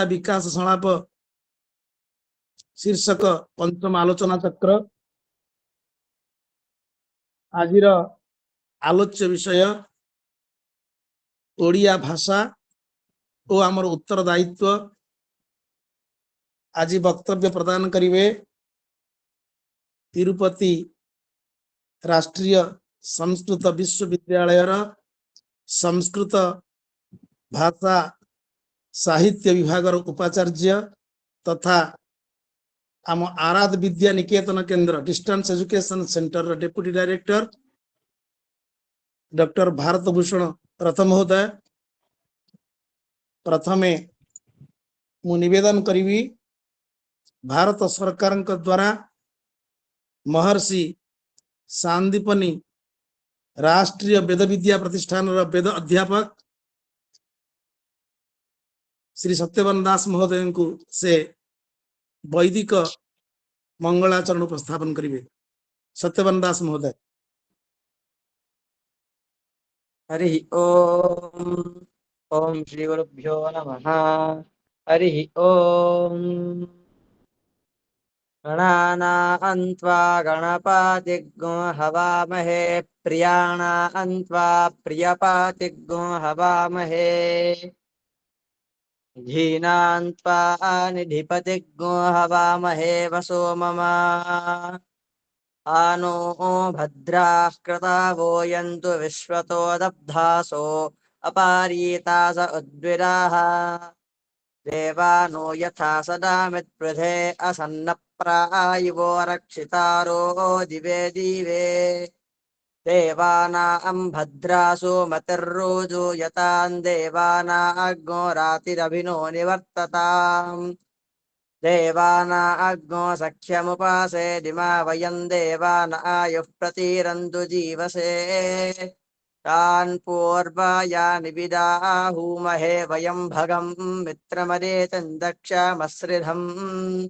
विकास संलाप शीर्षक पंचम आलोचना चक्र। आज आलोच्य विषय ओडिया भाषा और आमर उत्तरदायित्व। आज वक्तव्य प्रदान करिवे तिरुपति राष्ट्रीय संस्कृत विश्वविद्यालय संस्कृत भाषा साहित्य विभाग उपाचार्य तथा आम आराध विद्या निकेतन केंद्र distance education centre deputy director doctor Bharat Bhushan रथ महोदय। प्रथमे मु निवेदन करी भारत सरकार द्वारा महर्षि सांदीपनी राष्ट्रीय वेद विद्या प्रतिष्ठान वेद अध्यापक श्री सत्यवान दास महोदय को से वैदिक मंगलाचरण उपस्थापन करेंगे। सत्यवान दास महोदय। हरि ओम। ओम श्री गुरुभ्यो नमः। हरि ओम। गणानान्त्वा गणपतिग्गो हवामहे प्रियाणान्त्वा प्रियपतिग्गो हवामहे धीनान्त्वा निधिपतिग्गो हवामहे वसो मम आनो भद्राः कृतावो यन्तु विश्वतो दब्धासो अपारीतास उद्विराः देवानो यथा सदामित्पृथे असन्नप्रायिवो रक्षितारो दिवे दिवे देवानां भद्रासु मतिर्रोजो यतान् देवानाग्नो रातिरभिनो निवर्तताम् देवानाग्नो सख्यमुपासे दिमा वयं देवान आयुः प्रतीरन्तु जीवसे तान् पूर्वाया निविदाहूमहे वयं भगं मित्रमदेतं दक्षमश्रिधम्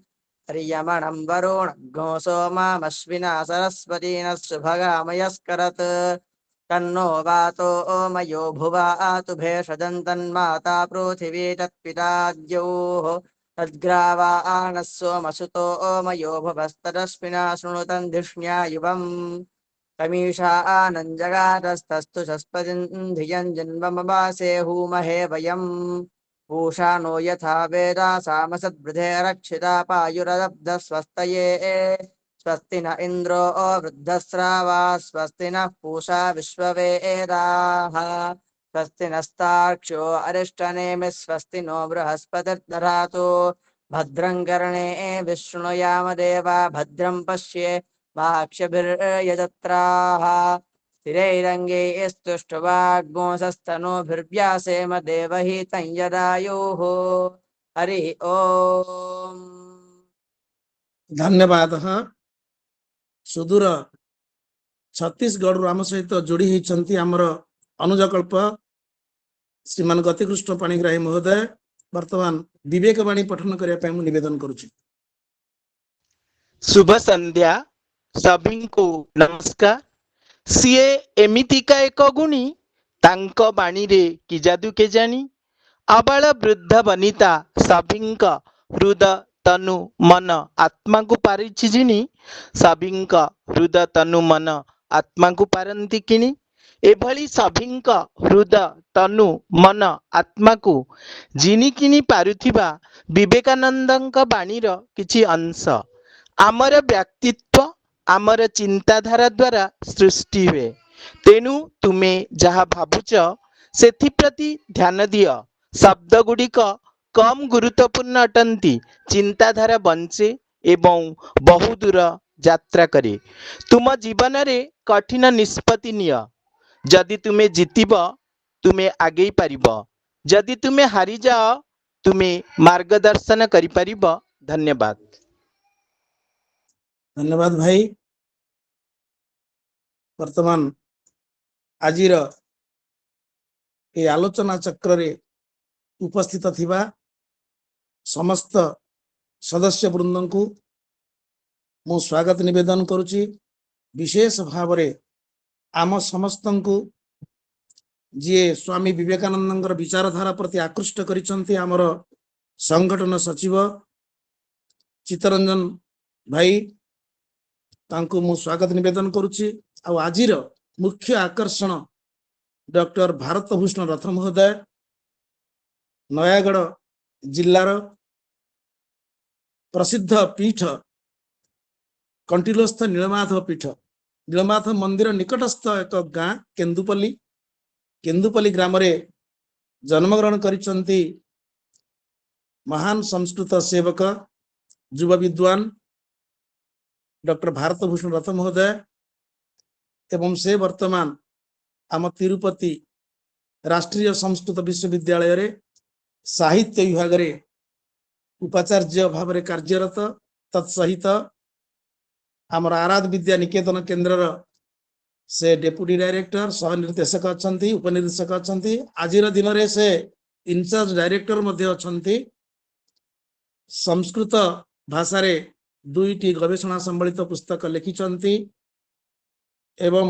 हरियमणं वरुणग्नो सोमामश्विना सरस्वती नः सुभगामयस्करत् तन्नो वातो मयो भुवा भेषजन्तन्माता पृथिवी तत्पिता द्यौः तद्ग्रावाणः सोमसुतो मयो भुवस्तदस्मिना शृणुतं धिष्ण्या युवम् कमीषा आनञ्जगातस्तस्तु शस्पतिं धियं जन्ममवासे हूमहे वयम् पूषा नो यथा वेदा सामसद्वृधे रक्षिता पायुरदब्ध स्वस्तये स्वस्ति न इन्द्रो वृद्धस्रावा स्वस्ति नः पूषा विश्ववेदाः स्वस्ति नस्तार्क्ष्यो अरिष्टनेमिः स्वस्ति नो बृहस्पतिर्दधातु भद्रं कर्णे विशृणुयाम देवा भद्रं पश्ये माक्षभिर्यजत्राः स्थिरैरङ्गैस्तुष्टुवाग्मोऽसस्तनूभिर्व्यासेम देवहितं यदायुः। हरि ओम। धन्यवाद। सुदूर छत्तीसगढ़ आम सहित जोड़ी होती आमर अनुजकल्प श्रीमान गतिकृष्ण पाणिग्राही महोदय वर्तमान विवेकवाणी पठन करने निवेदन करुछि। शुभ संध्या सभी को नमस्कार। सीए एमितिका एक गुणी तांको बाणी रे कि जादू के जानी आबाल वृद्ध वनिता सभी हृदय तनु मन आत्मा को पारिछि जिनी सभी हृदय तनु मन आत्मा को पारंती किनी एभली सभी हृदय तनु मन आत्मा को जिनी किनी पारुथिबा विवेकानंदଙ୍କ बाणीर किछि अंश आमर व्यक्तित्व आमर चिंताधारा द्वारा सृष्टि हुए। तेणु तुमे जहा भावुच सेथि प्रति ध्यान दिय। शब्द गुड़िक कम गुरुत्वपूर्ण अटंती चिंताधारा बंचे एवं बहुदूर यात्रा करे। तुम जीवन रे कठिन निष्पत्ति निय। जदि तुमे जीतिब तुमे आगे पारिब, जदि तुमे हारी जाओ तुमे मार्गदर्शन करि पारिब। धन्यवाद। धन्यवाद भाई। वर्तमान आजिर ये आलोचना चक्र रे उपस्थित थिबा समस्त सदस्य वृंद को मु स्वागत निवेदन करुछि। विशेष भाव रे आम समस्त को जी स्वामी विवेकानंद विचारधारा प्रति आकृष्ट करिसंती आमर संगठन सचिव चित्तरंजन भाई तांको मु स्वागत निवेदन करुछि। आ आजिर मुख्य आकर्षण डॉक्टर भारत भूषण रथ महोदय नयागढ़ जिल्लार प्रसिद्ध पीठ कंटिलोस्थ नीलमाधव पीठ नीलमाधव मंदिर निकटस्थ एक गाँ केन्दुपल्ली ग्राम रे जन्मग्रहण करिसंती महान संस्कृत सेवक युव विद्वान डॉक्टर भारत भूषण रथ महोदय एवं से वर्तमान आम तिरुपति राष्ट्रीय संस्कृत विश्वविद्यालय रे साहित्य विभाग रे उपाचार्य भाव रे कार्यरत तत्सहित आमर आराध विद्या निकेतन केन्द्र से डेप्यूटी डायरेक्टर सह निर्देशक अछंती उपनिर्देशक अछंती आजिर दिन रे से इनचार्ज डायरेक्टर मध्ये अछंती। संस्कृत भाषा रे 2टी गवेषणा संबलित पुस्तक लिखिछंती एवं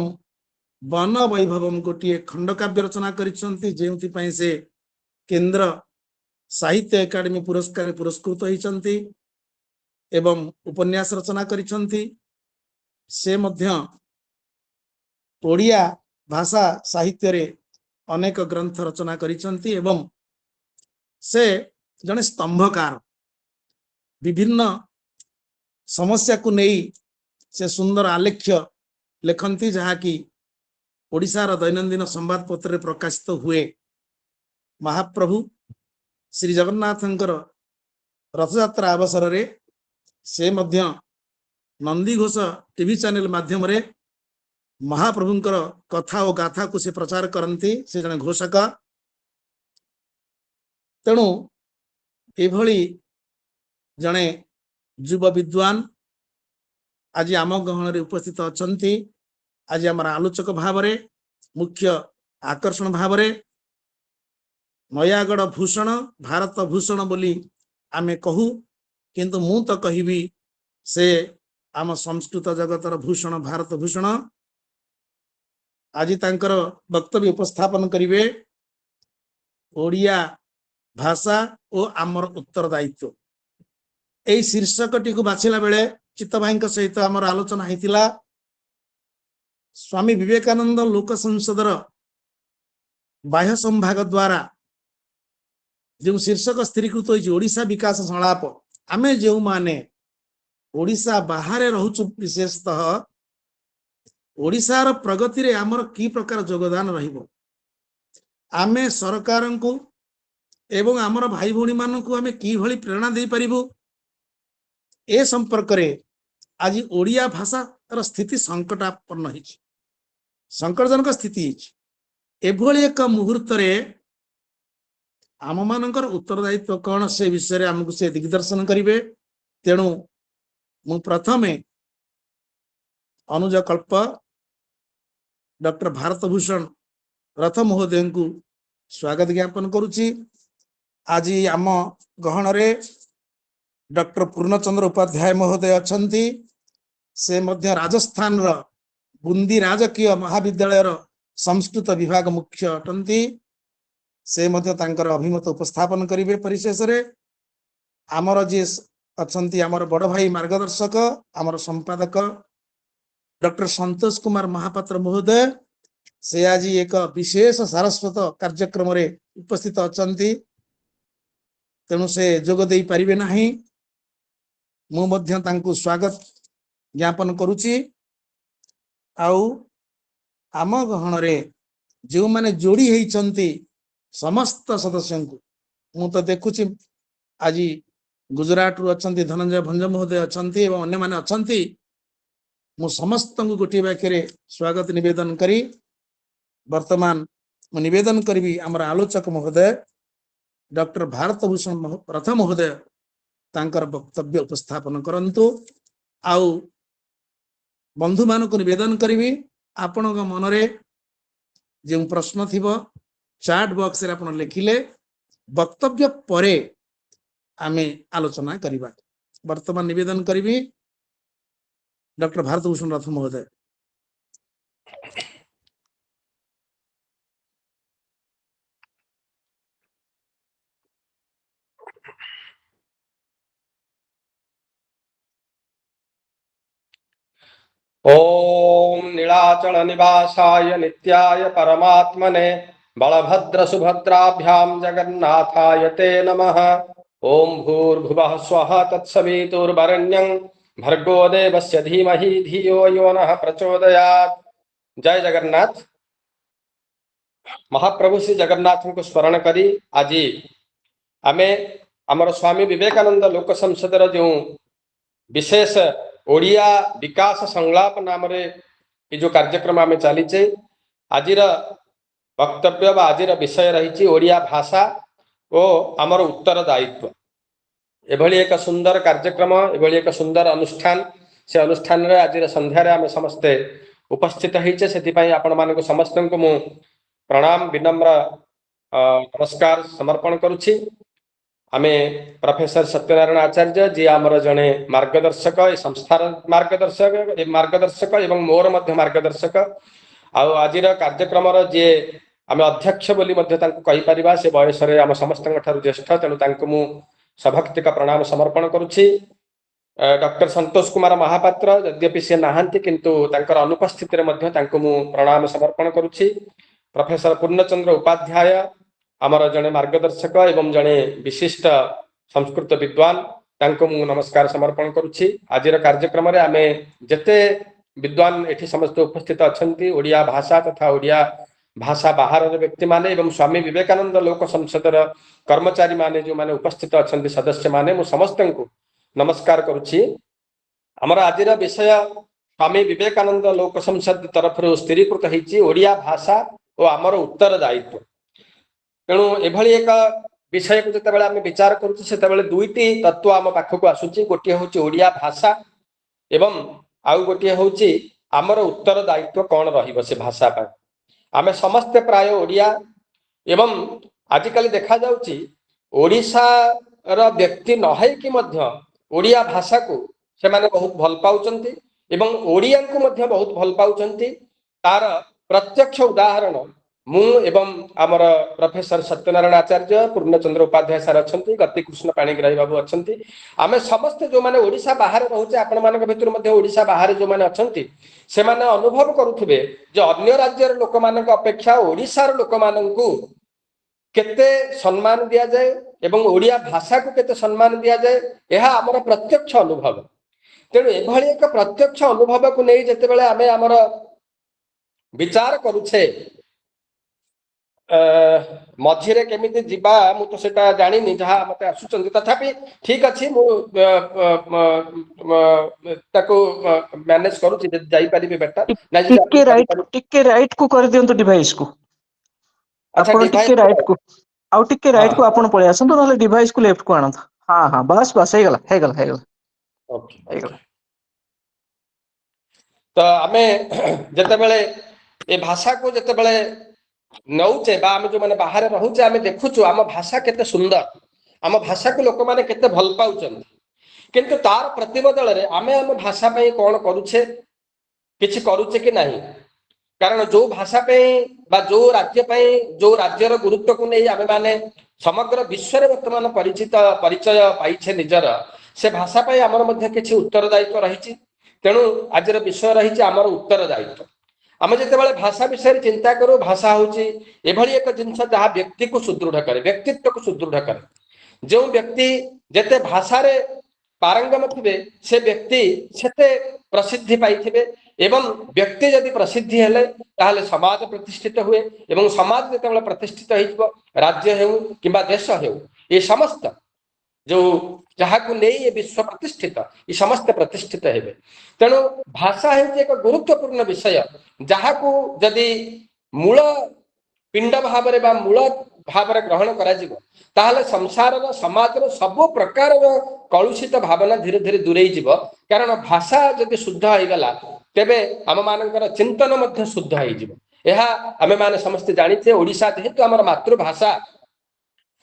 वन वैभवम गोटे खंडकाव्य रचना करिछंती जेउति पई से केंद्र साहित्य एकाडेमी पुरस्कार पुरस्कृत होइछंती एवं उपन्यास रचना करिछंती। से मध्य ओडिया भाषा साहित्य रे अनेक ग्रंथ रचना करिछंती एवं से जने स्तंभकार विभिन्न समस्या को नहीं से सुंदर आलेख्य लेखंती जहाँ की ओडिशार दैनंदिन संवाद पत्र प्रकाशित हुए। महाप्रभु श्री जगन्नाथंकर रथयात्रा अवसर रे से मध्य नंदी घोष टीवी चैनल माध्यम रे महाप्रभुंकर कथा और गाथा को से प्रचार करती से जने घोषक। तेणु एभली जने युव विद्वान आज आम गहन रे उपस्थित अछंती। आज आम आलोचक भाव रे मुख्य आकर्षण भाव रे नयागढ़ भूषण भारत भूषण बोली आमे कहू किंतु मु तो कहिबी से आम संस्कृत जगतर भूषण भारत भूषण। आज तांकर वक्तव्य उपस्थापन करिवे ओडिया भाषा और आमर उत्तरदायित्व एई शीर्षकटी को बाछिला बेले चित्त भाई सहित आमर आलोचना होइतिला। स्वामी विवेकानंद लोक संसदर बाह्य संभाग द्वारा जो शीर्षक स्थिरीकृत होइछि ओडिशा विकास संलाप आमे जो माने ओडिशा बाहर रहउछु विशेषतः ओडिशार प्रगति रे आमर की प्रकार योगदान रहिबो आमे सरकार को एवं आमर भाई भौणी मान को आमे की भली प्रेरणा दे परिबो ए संपर्क रे आज ओडिया भाषा तर स्थिति संकटापन्न होइछि संकटजनक स्थिति एभली एक मुहूर्त रे आम मानकर उत्तरदायित्व कौन से विषय रे हमकु से दिग्दर्शन करिवे। तेणु मु प्रथमे अनुज कल्प डॉक्टर भारत भूषण रथ महोदय को स्वागत ज्ञापन करुछि। आज आम गहन रे डॉक्टर पूर्णचंद्र उपाध्याय महोदय अछंती से मध्य राजस्थान रा बुंदी राजकीय महाविद्यालय संस्कृत विभाग मुख्य अटंती से मध्य तांकर अभिमत उपस्थापन करिवे। परिशेष रे आमर जे अछंती आमर बड़ भाई मार्गदर्शक आमर संपादक डॉक्टर संतोष कुमार महापात्र महोदय से आज एक विशेष सारस्वत कार्यक्रम रे उपस्थित अछंती तेणु से जोग देई परिबे नाही मु मध्य तांको स्वागत ज्ञापन करुछि। आउ आम गहन रे जो माने जोड़ी हेइचंती समस्त सदस्य को मु तो देखुछि आज गुजरात रु अछंती धनंजय भंज महोदय अछंती एवं अन्य माने अछंती मु समस्त को गोटे वाक्य रे स्वागत निवेदन करी वर्तमान मु निवेदन करबी हमर आलोचक महोदय डॉक्टर भारत भूषण रथ महोदय तांकर वक्तव्य उपस्थापन करंतु। आउ बंधु मान को निवेदन करी आपण मन रे जो प्रश्न थिबो चैट बॉक्स रे आपण लिखिले वक्तव्य परे आमे आलोचना करिबा। वर्तमान निवेदन करी डॉक्टर भारत भूषण रथ महोदय। ओम नीलाचल निवासाय नित्याय परमात्मने बलभद्र सुभद्राभ्याम जगन्नाथाय ते नमः। ओम भूर्भुवः स्वः तत्सवितुर्वरेण्यं भर्गो देवस्य धीमहि धियो यो नः प्रचोदयात्। जय जगन्नाथ। महाप्रभु श्री जगन्नाथ को स्मरण करी आज आमे आमर स्वामी विवेकानंद लोक संसदर जो विशेष ओडिया विकास संलाप नाम रे ये जो कार्यक्रम आम चलीचे आज वक्तव्य बा आज विषय रही ओडिया भाषा और आमर उत्तरदायित्व। एभली एक सुंदर कार्यक्रम एभली एक सुंदर अनुष्ठान से अनुष्ठान रे आज संध्यारे आम समस्ते उपस्थित होइछे। सेतिपई आपण मानक समस्त को मु प्रणाम विनम्र नमस्कार समर्पण करुछि। आमे प्रोफेसर सत्यनारायण आचार्य जी आमर जड़े मार्गदर्शक संस्थार मार्गदर्शक एवं मोर मध्य मार्गदर्शक आज कार्यक्रम जी आम अध्यक्ष बोली कहीपर से बयस आम समस्त ज्येष्ठ तेणु मु सभक्तिक प्रणाम समर्पण करुछि। डॉक्टर संतोष कुमार महापात्र यद्यपि सी नहांती किंतु तांकर अनुपस्थिति मु प्रणाम समर्पण करुछि। प्रोफेसर पूर्णचंद्र उपाध्याय आमर जड़े मार्गदर्शक एवं जड़े विशिष्ट संस्कृत विद्वान तांको मु नमस्कार समर्पण करुछि। आज कार्यक्रम रे आमे जते विद्वान एठी समस्त उपस्थित अछंती ओडिया भाषा तथा ओडिया भाषा बाहर व्यक्ति माने एवं स्वामी विवेकानंद लोक संसदर कर्मचारी माने जो माने उपस्थित अछंती सदस्य माने मु समस्त को नमस्कार करुछि। आमर आज विषय स्वामी विवेकानंद लोक संसद तरफ स्थिरीकृत होइछि ओडिया भाषा और आमर उत्तरदायित्व। तेणु एभली एक विषय को जिते आम विचार करुचे दुईटी तत्व आम पाखक आसूची। गोटे हूँ ओडिया भाषा एवं आउ गोटे हूँ आमर उत्तरदायित्व कौन रहिबो से भाषा पर। आमे समस्ते प्राय ओडिया एवं आजिकल देखा जाउची ओडिशा र व्यक्ति नहै कि मध्य ओडिया भाषा को से माने बहुत भल पाउचंती एवं ओडिया को मध्य बहुत भल पाउचंती। तार प्रत्यक्ष उदाहरण मु एवं आमर प्रोफेसर सत्यनारायण आचार्य पूर्णचंद्र उपाध्याय सार अच्छी गति कृष्ण पाणिग्राही बाबू अच्छी आमे समस्ते जो माने ओडिशा बाहर रोचे आपण मानक भितर मध्य ओडिशा बाहर जो माने अच्छी से माने अनुभव करुथिबे जे अन्य राज्यर लोक मानक अपेक्षा ओडिशार लोक मानकू केते सम्मान दिया जाए एवं ओडिया भाषा को केते सम्मान दिया जाए यह आमर प्रत्यक्ष अनुभव। तेणु एभली एक प्रत्यक्ष अनुभव को नहीं जेतेबेले आमे आमर विचार करुछे मझिरे केमिति जीवा मु तो सेटा जानिनी जहा मते आसुचंती तथापि ठीक अछि मु ताको मैनेज करूची जे जाई परिबे बेटा टिके राइट को कर दियंतु डिवाइस को। आपण टिके राइट को आउ टिके राइट को आपण पळे आसंतु नले डिवाइस को लेफ्ट को आनंत। हां हां बस बस हे गला ओके तो आमे जतेबेले ए भाषा को जतेबेले नौचे बा आमे जो माने बाहर रहूचे आमे देखुछु आम भाषा केते सुंदर आम भाषा को लोक माने केते भल पाउचंती किंतु तार प्रतिबदल रे आमे आम भाषा पई कोन करूछे किछि करूछे कि नाही। कारण जो भाषा पई बा जो राज्य पई जो राज्यर गुरुत्व को नै आमे माने समग्र विश्व रे वर्तमान परिचय पाइछे निजर से भाषा पई हमर मध्ये किछि उत्तरदायित्व रहिछि। तेणु आजर विषय रहिछि हमर उत्तरदायित्व। आम जितेबाला भाषा विषय चिंता करूँ भाषा हूँ एभली एक जिनस जहाँ व्यक्ति को सुदृढ़ करे व्यक्तित्व को सुदृढ़ करे। जो व्यक्ति जेते भाषा रे पारंगम थे से व्यक्ति सेते प्रसिद्धि पाइथिबे एवं व्यक्ति यदि प्रसिद्धि हेले ताहले समाज प्रतिष्ठित हुए एवं समाज जेतेबाला प्रतिष्ठित होइबो राज्य हेउ किंबा देश हेउ ये समस्त जो जहाँ को नहीं ये विश्व प्रतिष्ठित ये समस्त प्रतिष्ठित हेबे। तेणु भाषा है एक गुरुत्वपूर्ण विषय जहाँ को यदि मूल पिंड भाव मूल भाव ग्रहण करा संसार समाज सब प्रकार कलुषित भावना धीरे धीरे दूरे जीव। कारण भाषा यदि शुद्ध होगला तेबे आम मानकर चिंतन मध्य शुद्ध हो आमे माने समस्ते जानिथे। ओडिशा जेहेतु आमर मातृभाषा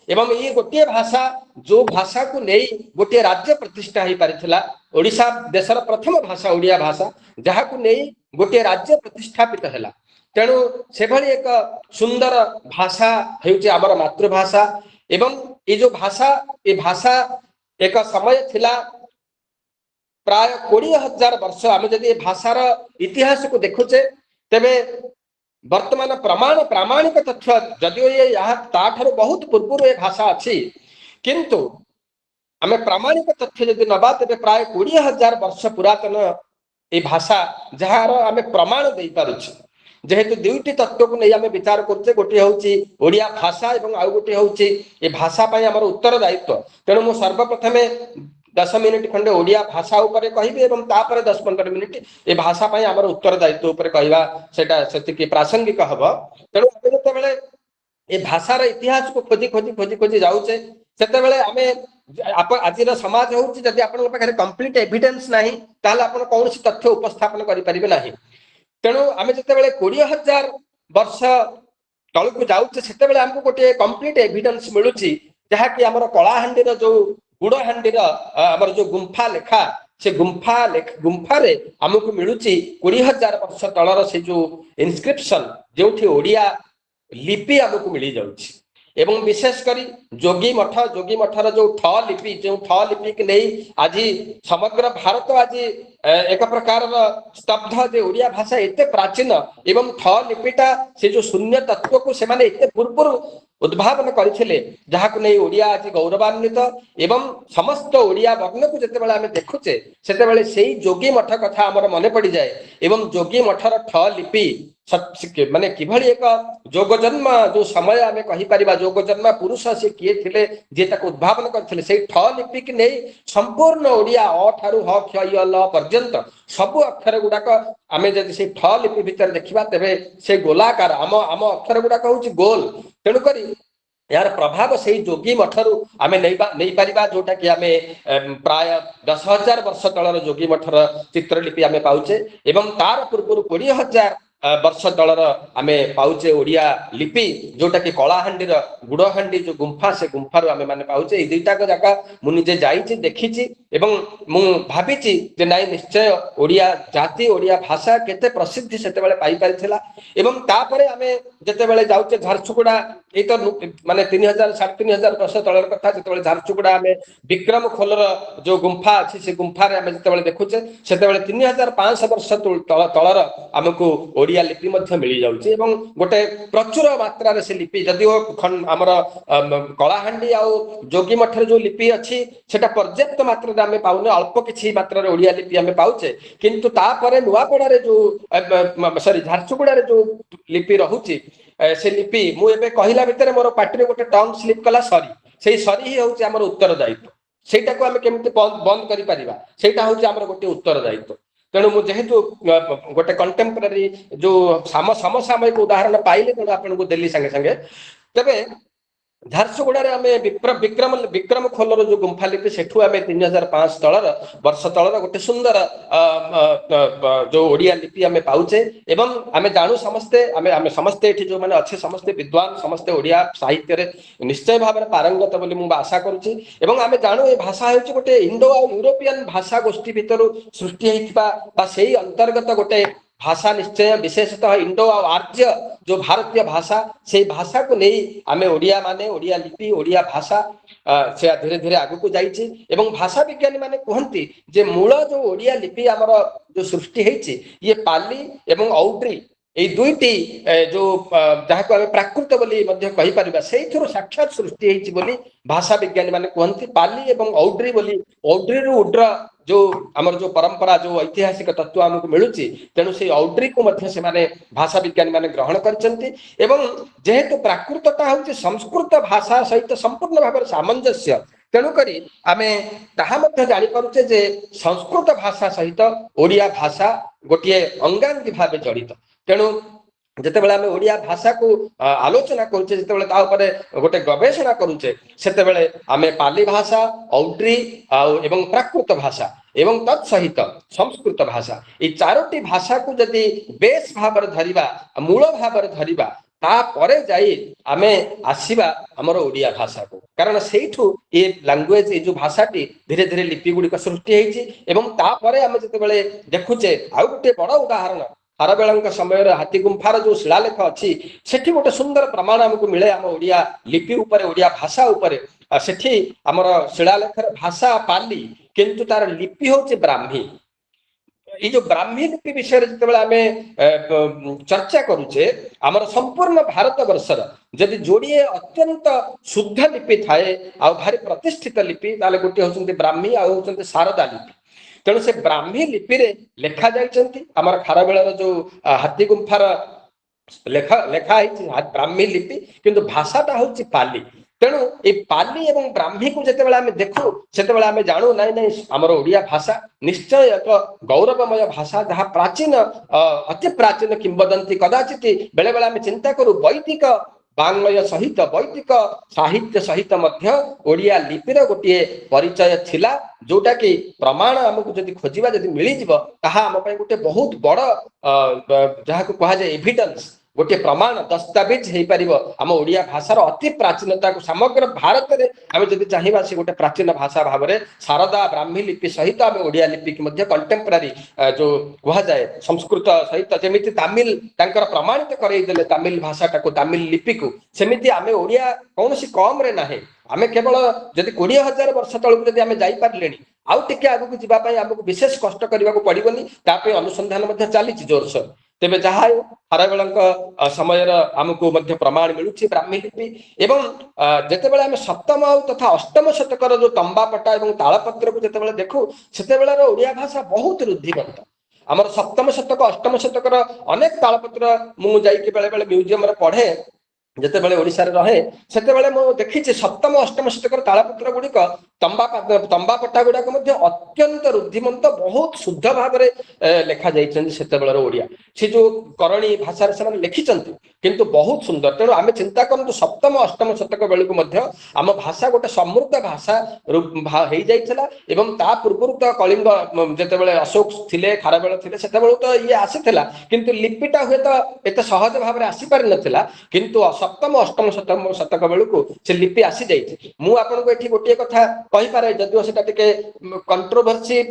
एवं ये गोटे भाषा जो भाषा को नहीं गोटे राज्य प्रतिष्ठा हो पारिथिला ओडिशा देशर प्रथम भाषा ओडिया भाषा जहाँ को नहीं गोटे राज्य प्रतिष्ठापित है। तेणु से भली एक सुंदर भाषा हेउची आमर मातृभाषा एवं ये जो भाषा ये भाषा एक समय थिला प्राय 20,000 वर्ष आम जदि भाषार इतिहास को देखुचे तेबे वर्तमान प्रामाणिक तथ्य जदिओ ये ताठर बहुत पूर्व ये भाषा अच्छी किंतु आम प्रामाणिक तथ्य जदि नबा तेबे प्राय 20,000 वर्ष पुरातन ये भाषा जार आम प्रमाण दे पारुछे जेहेतु दुईटी तत्व को नहीं आम विचार करुचे गोटे हूँ ओडिया भाषा और आउ गोटे हूँ ये भाषा आमर उत्तर दायित्व तेणु मु सर्वप्रथम 10 मिनिट खंडे ओडिया भाषा उपरे कहिबे एवं तापर 10-15 मिनिट ये भाषा आमर उत्तर दायित्व उपरे कहवा सेटा सेतिकी प्रासंगिक हब तेणु आम जेतेबेले ये भाषार इतिहास को खोजी खोजी खोजी खोजी जाऊचे सेतेबेले आमे आज समाज हूँ जदि आपन पाखे कंप्लीट एविडेंस नाही ताले आपन कौन तथ्य उपस्थापन करि परिबे नाही तेणु आमे जेतेबेले 20,000 वर्ष तळकु जाऊचे सेतेबेले हमको गोटे कंप्लीट एविडेंस मिलुची जहाँकि आमर कलाहांडीर जो गुड़हांडीर आमर जो गुंफा लेखा से गुंफा रे हमको मिलुची 20,000 वर्ष तलर से जो इनस्क्रिप्शन जोठी ओडिया लिपि हमको मिली जाउची एवं विशेष करी जोगी मठर जो ठ लिपि कि नहीं आज समग्र भारत आज एक प्रकार स्तब्ध जे ओडिया भाषा एते प्राचीन एवं ठ लिपिटा से जो शून्य तत्व को से माने एते पूर्व उद्भावन करथिले जहाको नहीं ओडिया आज गौरवान्वित एवं समस्त ओडिया वर्ण को जते बेले आमे देखुचे सेते बेले सेही जोगी मठ कथा हमर मने पड़ी जाए एवं जोगी मठर ठ लिपि माने किभली एक जोग जन्म जो समय आम कहि परिबा जोग जन्म पुरुष से किए थिले जे ताको उद्भावन करथिले सेही ठ लिपि कि नहीं संपूर्ण ओडिया अ ठारू ह ख य ल पर्यंत सब अक्षर गुडाक आमे जदि से ठ लिपि भीतर देखिबा तबे से गोलाकार आम अक्षर गुडाक होउची गोल तेणु करी यार प्रभाव से जोगी मठरू आमे नहीं पारिबा जोटा कि आमे प्राय 10,000 वर्ष तलर जोगी मठर चित्रलिपि आमे पाउचे एवं तार पूर्व 20,000 वर्ष तलर आमे पाउचे ओडिया लिपि जोटा कि कलाहांडीर गुड़हांडी जो गुंफा से गुंफारू आमे माने पाउचे ए दुईटा जगह मु निजे जाईची देखिची एवं मु भाबिची जे नाइ निश्चय ओडिया जाति ओडिया भाषा केते प्रसिद्धि सेते बेले पाई परिथिला एवं तापरे आमे जेते बेले जाउचे झारसुगुडा ए तो माने 3,000 3,500 वर्ष तलर कथा जेते बेले झारसुगुडा आमे विक्रम खोलर जो गुंफा अछि से गुंफा रे आमे जेते बेले देखुचे सेते बेले 3,500 वर्ष तलर हमको ओडिया लिपि मध्य मिली जाउची एवं गोटे प्रचुर मात्रा रे से लिपि जदिओ हमर कलाहांडी आ जोगी मठर जो लिपि अछि सेटा पर्याप्त मात्रा रे आमे पाउने अल्प किछि मात्रा रे ओडिया लिपि आमे पाउचे किंतु तापरे नुआपड़ा रे जो सॉरी झारसुगुडा रे जो लिपि रहुची से लिपि मु एबे कहिला भितरे मोर पाटरे गोटे टंग स्लिप कला सरी सेही सरी ही होउची हमर उत्तर दायित्व सेटा को आमे केमते बंद करि परिबा सेटा होउची हमर गोटे उत्तर दायित्व तेणु मु जेहेतु गोटे कंटेम्पररी जो समसामयिक उदाहरण पाइले तेणु आपन को दिल्ली संगे संगे तबे झारसुगुडा रे आमे विक्रम खोलर जो गुंफा लिपि सेठु आमे 3,500 तलर वर्ष तलर गोटे सुंदर जो ओडिया लिपि आमे पाउचे एवं आमे जानू समस्ते आमे समस्ते एठी जो माने अच्छे समस्ते विद्वान समस्ते ओडिया साहित्य रे निश्चय भाव में पारंगत बोली मु आशा करूची एवं आमे जानू ए भाषा हेउची गोटे इंडो आ यूरोपियन भाषा गोष्ठी भितरु सृष्टि हेइथिबा बा सेही अंतर्गत गोटे भाषा निश्चय विशेषतः इंडो और आर्य जो भारतीय भाषा से भाषा को नहीं आमे ओडिया माने ओडिया लिपि ओडिया भाषा से धीरे धीरे आगु को जाइछि एवं भाषा विज्ञानी माने कहंती जे मूल जो ओडिया लिपि हमर जो सृष्टि हेछि ये पाली एवं औड्री ए दुईटी जो जहाँ को प्राकृत बोली मध्य कहि परिबा सेइथरो साक्षात सृष्टि हेछि बोली भाषा विज्ञानी माने कहंती पाली एवं औड्री बोली औड्री रु उड्र जो आमर जो परंपरा जो ऐतिहासिक तत्व हमको मिलुची तेणु से औड्री को मध्य से माने भाषा विज्ञानी माने ग्रहण करचंती एवं जेहेतु प्राकृतता होची संस्कृत भाषा सहित संपूर्ण भाव सामंजस्य तेणु करी आमे ताहा मध्य जानि पारुचे जे संस्कृत भाषा सहित ओडिया भाषा गोटे अंगांगी भाव जड़ित तेणु जेतेबेले आमे ओडिया भाषा को आलोचना करूचे जेतेबेले ता ऊपर गोटे गवेषणा करूचे सेतेबेले आमे पाली भाषा औड्री एवं प्राकृत भाषा एवं तत्सहित संस्कृत भाषा ये चारोटी भाषा को जदि बेस भाव धरिबा मूल भाव धरिबा तापरे जाई आमे आसीबा हमर ओडिया भाषा को कारण सेठू ये लैंग्वेज ये जो भाषाटी धीरे धीरे लिपि गुडी सृष्टि हेछि एवं तापरे आमे जेतेबेले देखुचे आ गोटे बड़ उदाहरण खारबेला समय हाथी गुंफार जो शिलालेख अच्छी सेठी गोटे सुंदर प्रमाण हमको मिले आम ओडिया लिपि उपरे ओडिया भाषा उपरे सेठी आमर शिलालेखर भाषा पाली किंतु तार लिपि होची ब्राह्मी। ये जो ब्राह्मी लिपि विषय जिते आम चर्चा करुचे आमर संपूर्ण भारत वर्षर जदि जोड़े अत्यंत शुद्ध लिपि थाए आ भारी प्रतिष्ठित लिपि ताले गोटे होचंती ब्राह्मी आ होचंती शारदा लिपि। तेणु से ब्राह्मी लिपि रे लेखा जाइछंती आमर खारबेलर जो हाथी गुंफार लेखा लेखा ब्राह्मी लिपि किंतु भाषाटा होची पाली। तेणु ये पाली एवं ब्राह्मी को जिते आम देखु से जानू नाई नाई आमर ओडिया भाषा निश्चय एक गौरवमय भाषा जहाँ प्राचीन अति प्राचीन किंवदंती कदाचित बेले बेले आम चिंता करूँ वैदिक वाङ्मय सहित वैदिक साहित्य सहित मध्य ओडिया लिपिर गोटे परिचय थिला जोटा कि प्रमाण आमको जदि खोजिबा जदि मिली जिवो ताहा आम पई गोटे बहुत बड़ जहाँ को कहा जाए एविडेंस गोटे प्रमाण दस्तावेज हो पार आम ओडिया भाषार अति प्राचीनता को समग्र भारत में आम जदि चाहिए से गोटे प्राचीन भाषा भाव में शारदा ब्राह्मी लिपि सहित आम ओडिया लिपि की कंटेम्परारी जो कह जाए संस्कृत सहित जमी तमिल तांकर प्रमाणित करईदे तमिल भाषाटा को तमिल लिपि को सेमिति आम ओडिया कौन कम रे ना आम केवल जदि 20,000 वर्ष तलक जदि आम जापारे आउ टिके आगू जावाई आमको विशेष कष्ट करने को पड़ोनी ताप अनुसंधान चली जोरसोर तेरे जहाँ खारबेल समय आमको प्रमाण मिलूँ ब्राह्मी लिपि एवं जितेबाला आम सप्तम तथा अष्टम शतकर जो तंबापटा और तालपत्र को जिते देखू से ओडिया भाषा बहुत रुद्धिमंत आमर सप्तम शतक अष्टम शतकर अनेक तालपत्र मुझे बेले बेले म्यूजियम पढ़े जितेबाला ओडिशा रहे से देखी सप्तम अष्टम शतकर तालपत्र गुड़िक तंबापटा गुड़ाक अत्यंत रुद्धिमंत बहुत शुद्ध भाव में लेखा जाते ओडिया से जो करणी भाषा से लिखिं किंतु बहुत सुंदर। तेणु आम चिंता करूँ सप्तम अष्टम शतक बेलू आम भाषा गोटे समृद्ध भाषा हो जाइला एवं ता पूर्व तो कलिंग जिते अशोक थे खारबेल थे से तो ये आसीला किंतु लिपिटा हुए तो एत सहज भाव में आसीपार नाला किंतु सप्तम अष्टम शतक बेलू से लिपि आसी जाइए। मु आपको ये गोटे कथा कहीपे जदिव से कंट्रोभर्सी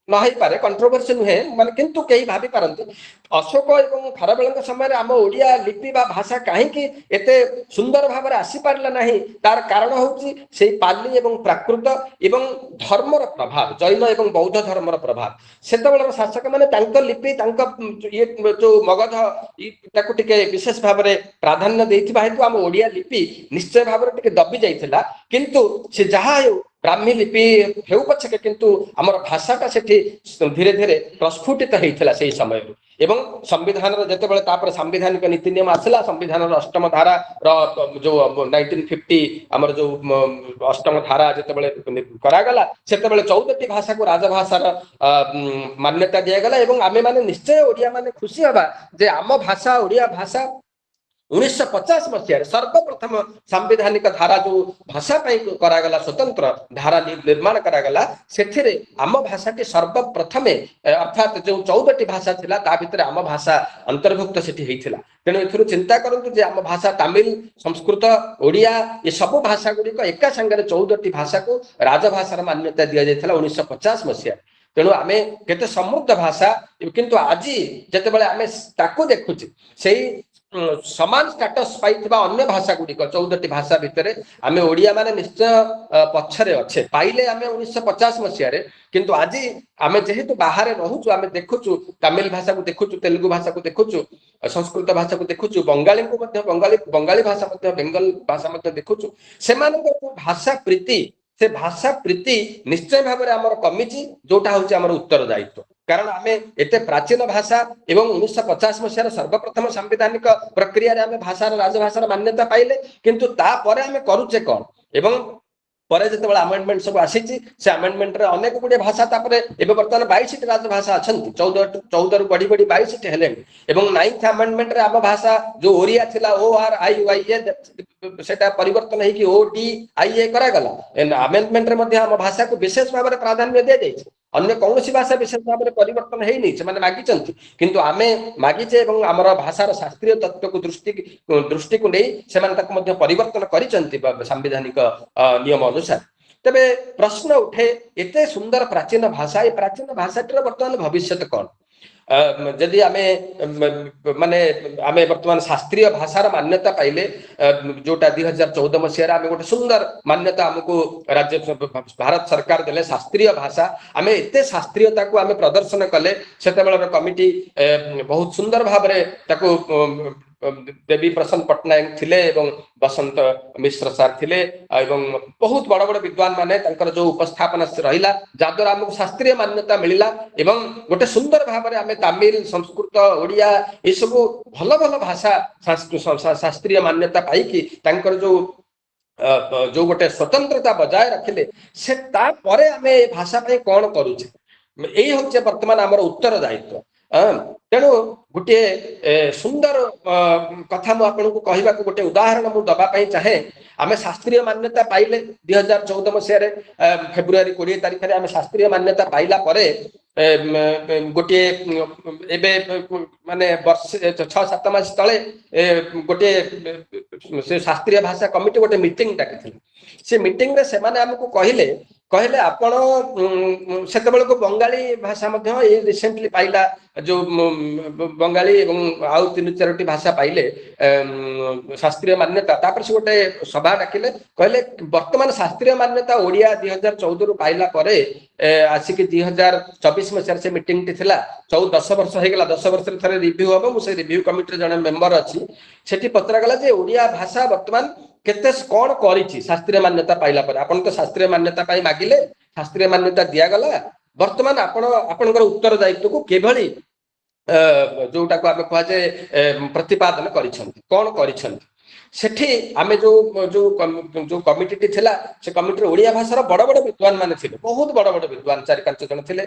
नई पारे कंट्रोभर्सी नुहे माने किंतु कई भाभी पारती अशोक और खारबेल समय आम ओडिया लिपि बा भाषा कहीं एते सुंदर भाव में आसी पारला नहीं तार कारण होची से पाली एवं प्राकृत एवं धर्मर प्रभाव जैन एवं बौद्ध धर्मर प्रभाव से शासक मैंने लिपि ये जो मगध ताकू टिके विशेष भाव में प्राधान्य देथिबा हेतु आम ओडिया लिपि निश्चय भाव में टिके दबी जाइथिला किंतु से जहाँ ब्राह्मी लिपि हेउ पछके किंतु आमर भाषाटा सेठी धीरे धीरे प्रस्फुटित होता से समय एवं संविधान जिते तापर सांविधानिक नीति नियम आसला संविधान अष्टम धारा जो 1950 आमर जो अष्टम धारा जिते करागला से 14टी भाषा को राजभाषार मान्यता दिगला एवं आमे माने निश्चय ओडिया माने खुशी हवा जे आम भाषा ओडिया भाषा 1950 मसीह सर्वप्रथम सांविधानिक धारा जो भाषा करागला स्वतंत्र धारा निर्माण करागला से आम भाषाटी सर्वप्रथमे अर्थात जो 14टी भाषा थिला ता भितर आम भाषा अंतर्भुक्त सेठी हेइथिला। तेणु एथुरु चिंता करंतु जे आम भाषा तमिल संस्कृत ओडिया ये सब भाषा गुड़िक एका संगे 14टी भाषा को राजभाषार मान्यता दि जाइथिला 1950 मसीह। तेणु आम केते समृद्ध भाषा किंतु आज जिते आम ताकू देखुचे से समान स्टेटस पाई अन्य भाषा गुड़िक 14टी भाषा भितर आम ओडिया माने निश्चय पछरे अच्छे पाइले आम 1950 मसीह किंतु आज आम जेहेतु बाहर रोचु आम देखुचु तमिल भाषा को देखुचु तेलुगु भाषा को देखुचु संस्कृत भाषा को देखुचु बंगाली को बंगाली भाषा बेंगल भाषा देखुचु से भाषा प्रीति से भाषा प्रीति निश्चय भाव में आमर कमिची जोटा हूँ आमर उत्तरदायित्व कारण आम एते प्राचीन भाषा एवं 1950 मसीहार सर्वप्रथम सांविधानिक प्रक्रिया आम भाषार राजभाषार मान्यता पाइले किंतु तापर आम करुचे कौन एवं पर जो आमेंडमेंट सब आसी से आमेंडमेंट रे अनेक गुड़े भाषा बर्तमान 22टी राजभाषा अच्छा 14 रु बढ़ी बढ़ी 22टी हेले एवं 9th आमेंडमेंट रे आम भाषा जो ओरिया थिला ORIYA सेटा परिवर्तन है कि ODIA करागला आमेंडमेंट रे मध्य आम भाषा को विशेष भाव में प्राधान्य दिया जाइए अन्य कौन भाषा विशेष भाव में परिवर्तन है नहीं से मागिचंती किंतु आमे मागिचे एवं आमर भाषार शास्त्रीय तत्व को दृष्टि को नहीं से परिवर्तन करिसंती संवैधानिक नियम अनुसार। तेबे प्रश्न उठे एते सुंदर प्राचीन भाषा ये प्राचीन भाषाटर वर्तमान भविष्य कौन जदि आमे माने आमे वर्तमान शास्त्रीय भाषार मान्यता पाइले जोटा 2014 मसीह आमे गोटे सुंदर मान्यता हमको राज्य भारत सरकार देले शास्त्रीय भाषा आमे एते शास्त्रीयता को आमे प्रदर्शन कले सेतेबेलर कमिटी बहुत सुंदर भाबरे ताको देवी प्रसन्न पट्टनायक थिले एवं बसंत मिश्र सार थिले एवं बहुत बड़ बड़ विद्वान माने तांकर जो उपस्थापना रहिला जाद्वारा हमको शास्त्रीय मान्यता मिलिला एवं गोटे सुंदर भाबरे आमे तमिल संस्कृत ओडिया ए सब भल भल भाषा शास्त्रीय मान्यता पाई कि तांकर जो गोटे स्वतंत्रता बजाय रखिले से ता परे आमे भाषा पे कोन करूचे एई होचे वर्तमान हमर उत्तरदायित्व तेणु गोटे सुंदर कथा मु आपनको कहबा को गोटे उदाहरण मु दबा पई चाहे आमे शास्त्रीय मान्यता पाइले 2014 मसिया फेब्रुआरी 20 तारिख रे आमे शास्त्रीय मान्यता पाइला परे गोटे एबे माने वर्ष 6-7 मास तले गोटे से शास्त्रीय भाषा कमिटी गोटे मीटिंग डाकिथिले से मीटिंग रे से माने हमको कहले आपण सेतेबेल को बंगाली भाषा मध्य ए रिसेंटली पाइला जो बंगाली एवं आउ 3-4टी भाषा पाइले शास्त्रीय मान्यता तापर से गोटे सभा डाकिले कहले वर्तमान शास्त्रीय मान्यता ओडिया 2014 रु पाइला परे आसिक 2024 मसिया से मीटिंग टी थिला 10 वर्ष हे गेला 10 वर्ष रे थरे रिव्यू होबो मु से रिव्यू कमिटी जने मेंबर अछि सेठी पत्रा गला जे ओडिया भाषा वर्तमान केते कोन करिछि शास्त्रीय मान्यता पाइला पर आपण तो शास्त्रीय मान्यता पाई मागिले शास्त्रीय मान्यता दिया गला वर्तमान आपणकर उत्तरदायित्व को केभली जोटा को आमे कहा जे प्रतिपादन करिसंती कोन करिसंती सेठी आमे जो कमिटी टी थिला से कमिटी ओडिया भाषार बड़ बड़ विद्वान माने थिले बहुत बड़ बड़ विद्वान 4-5 जन थिले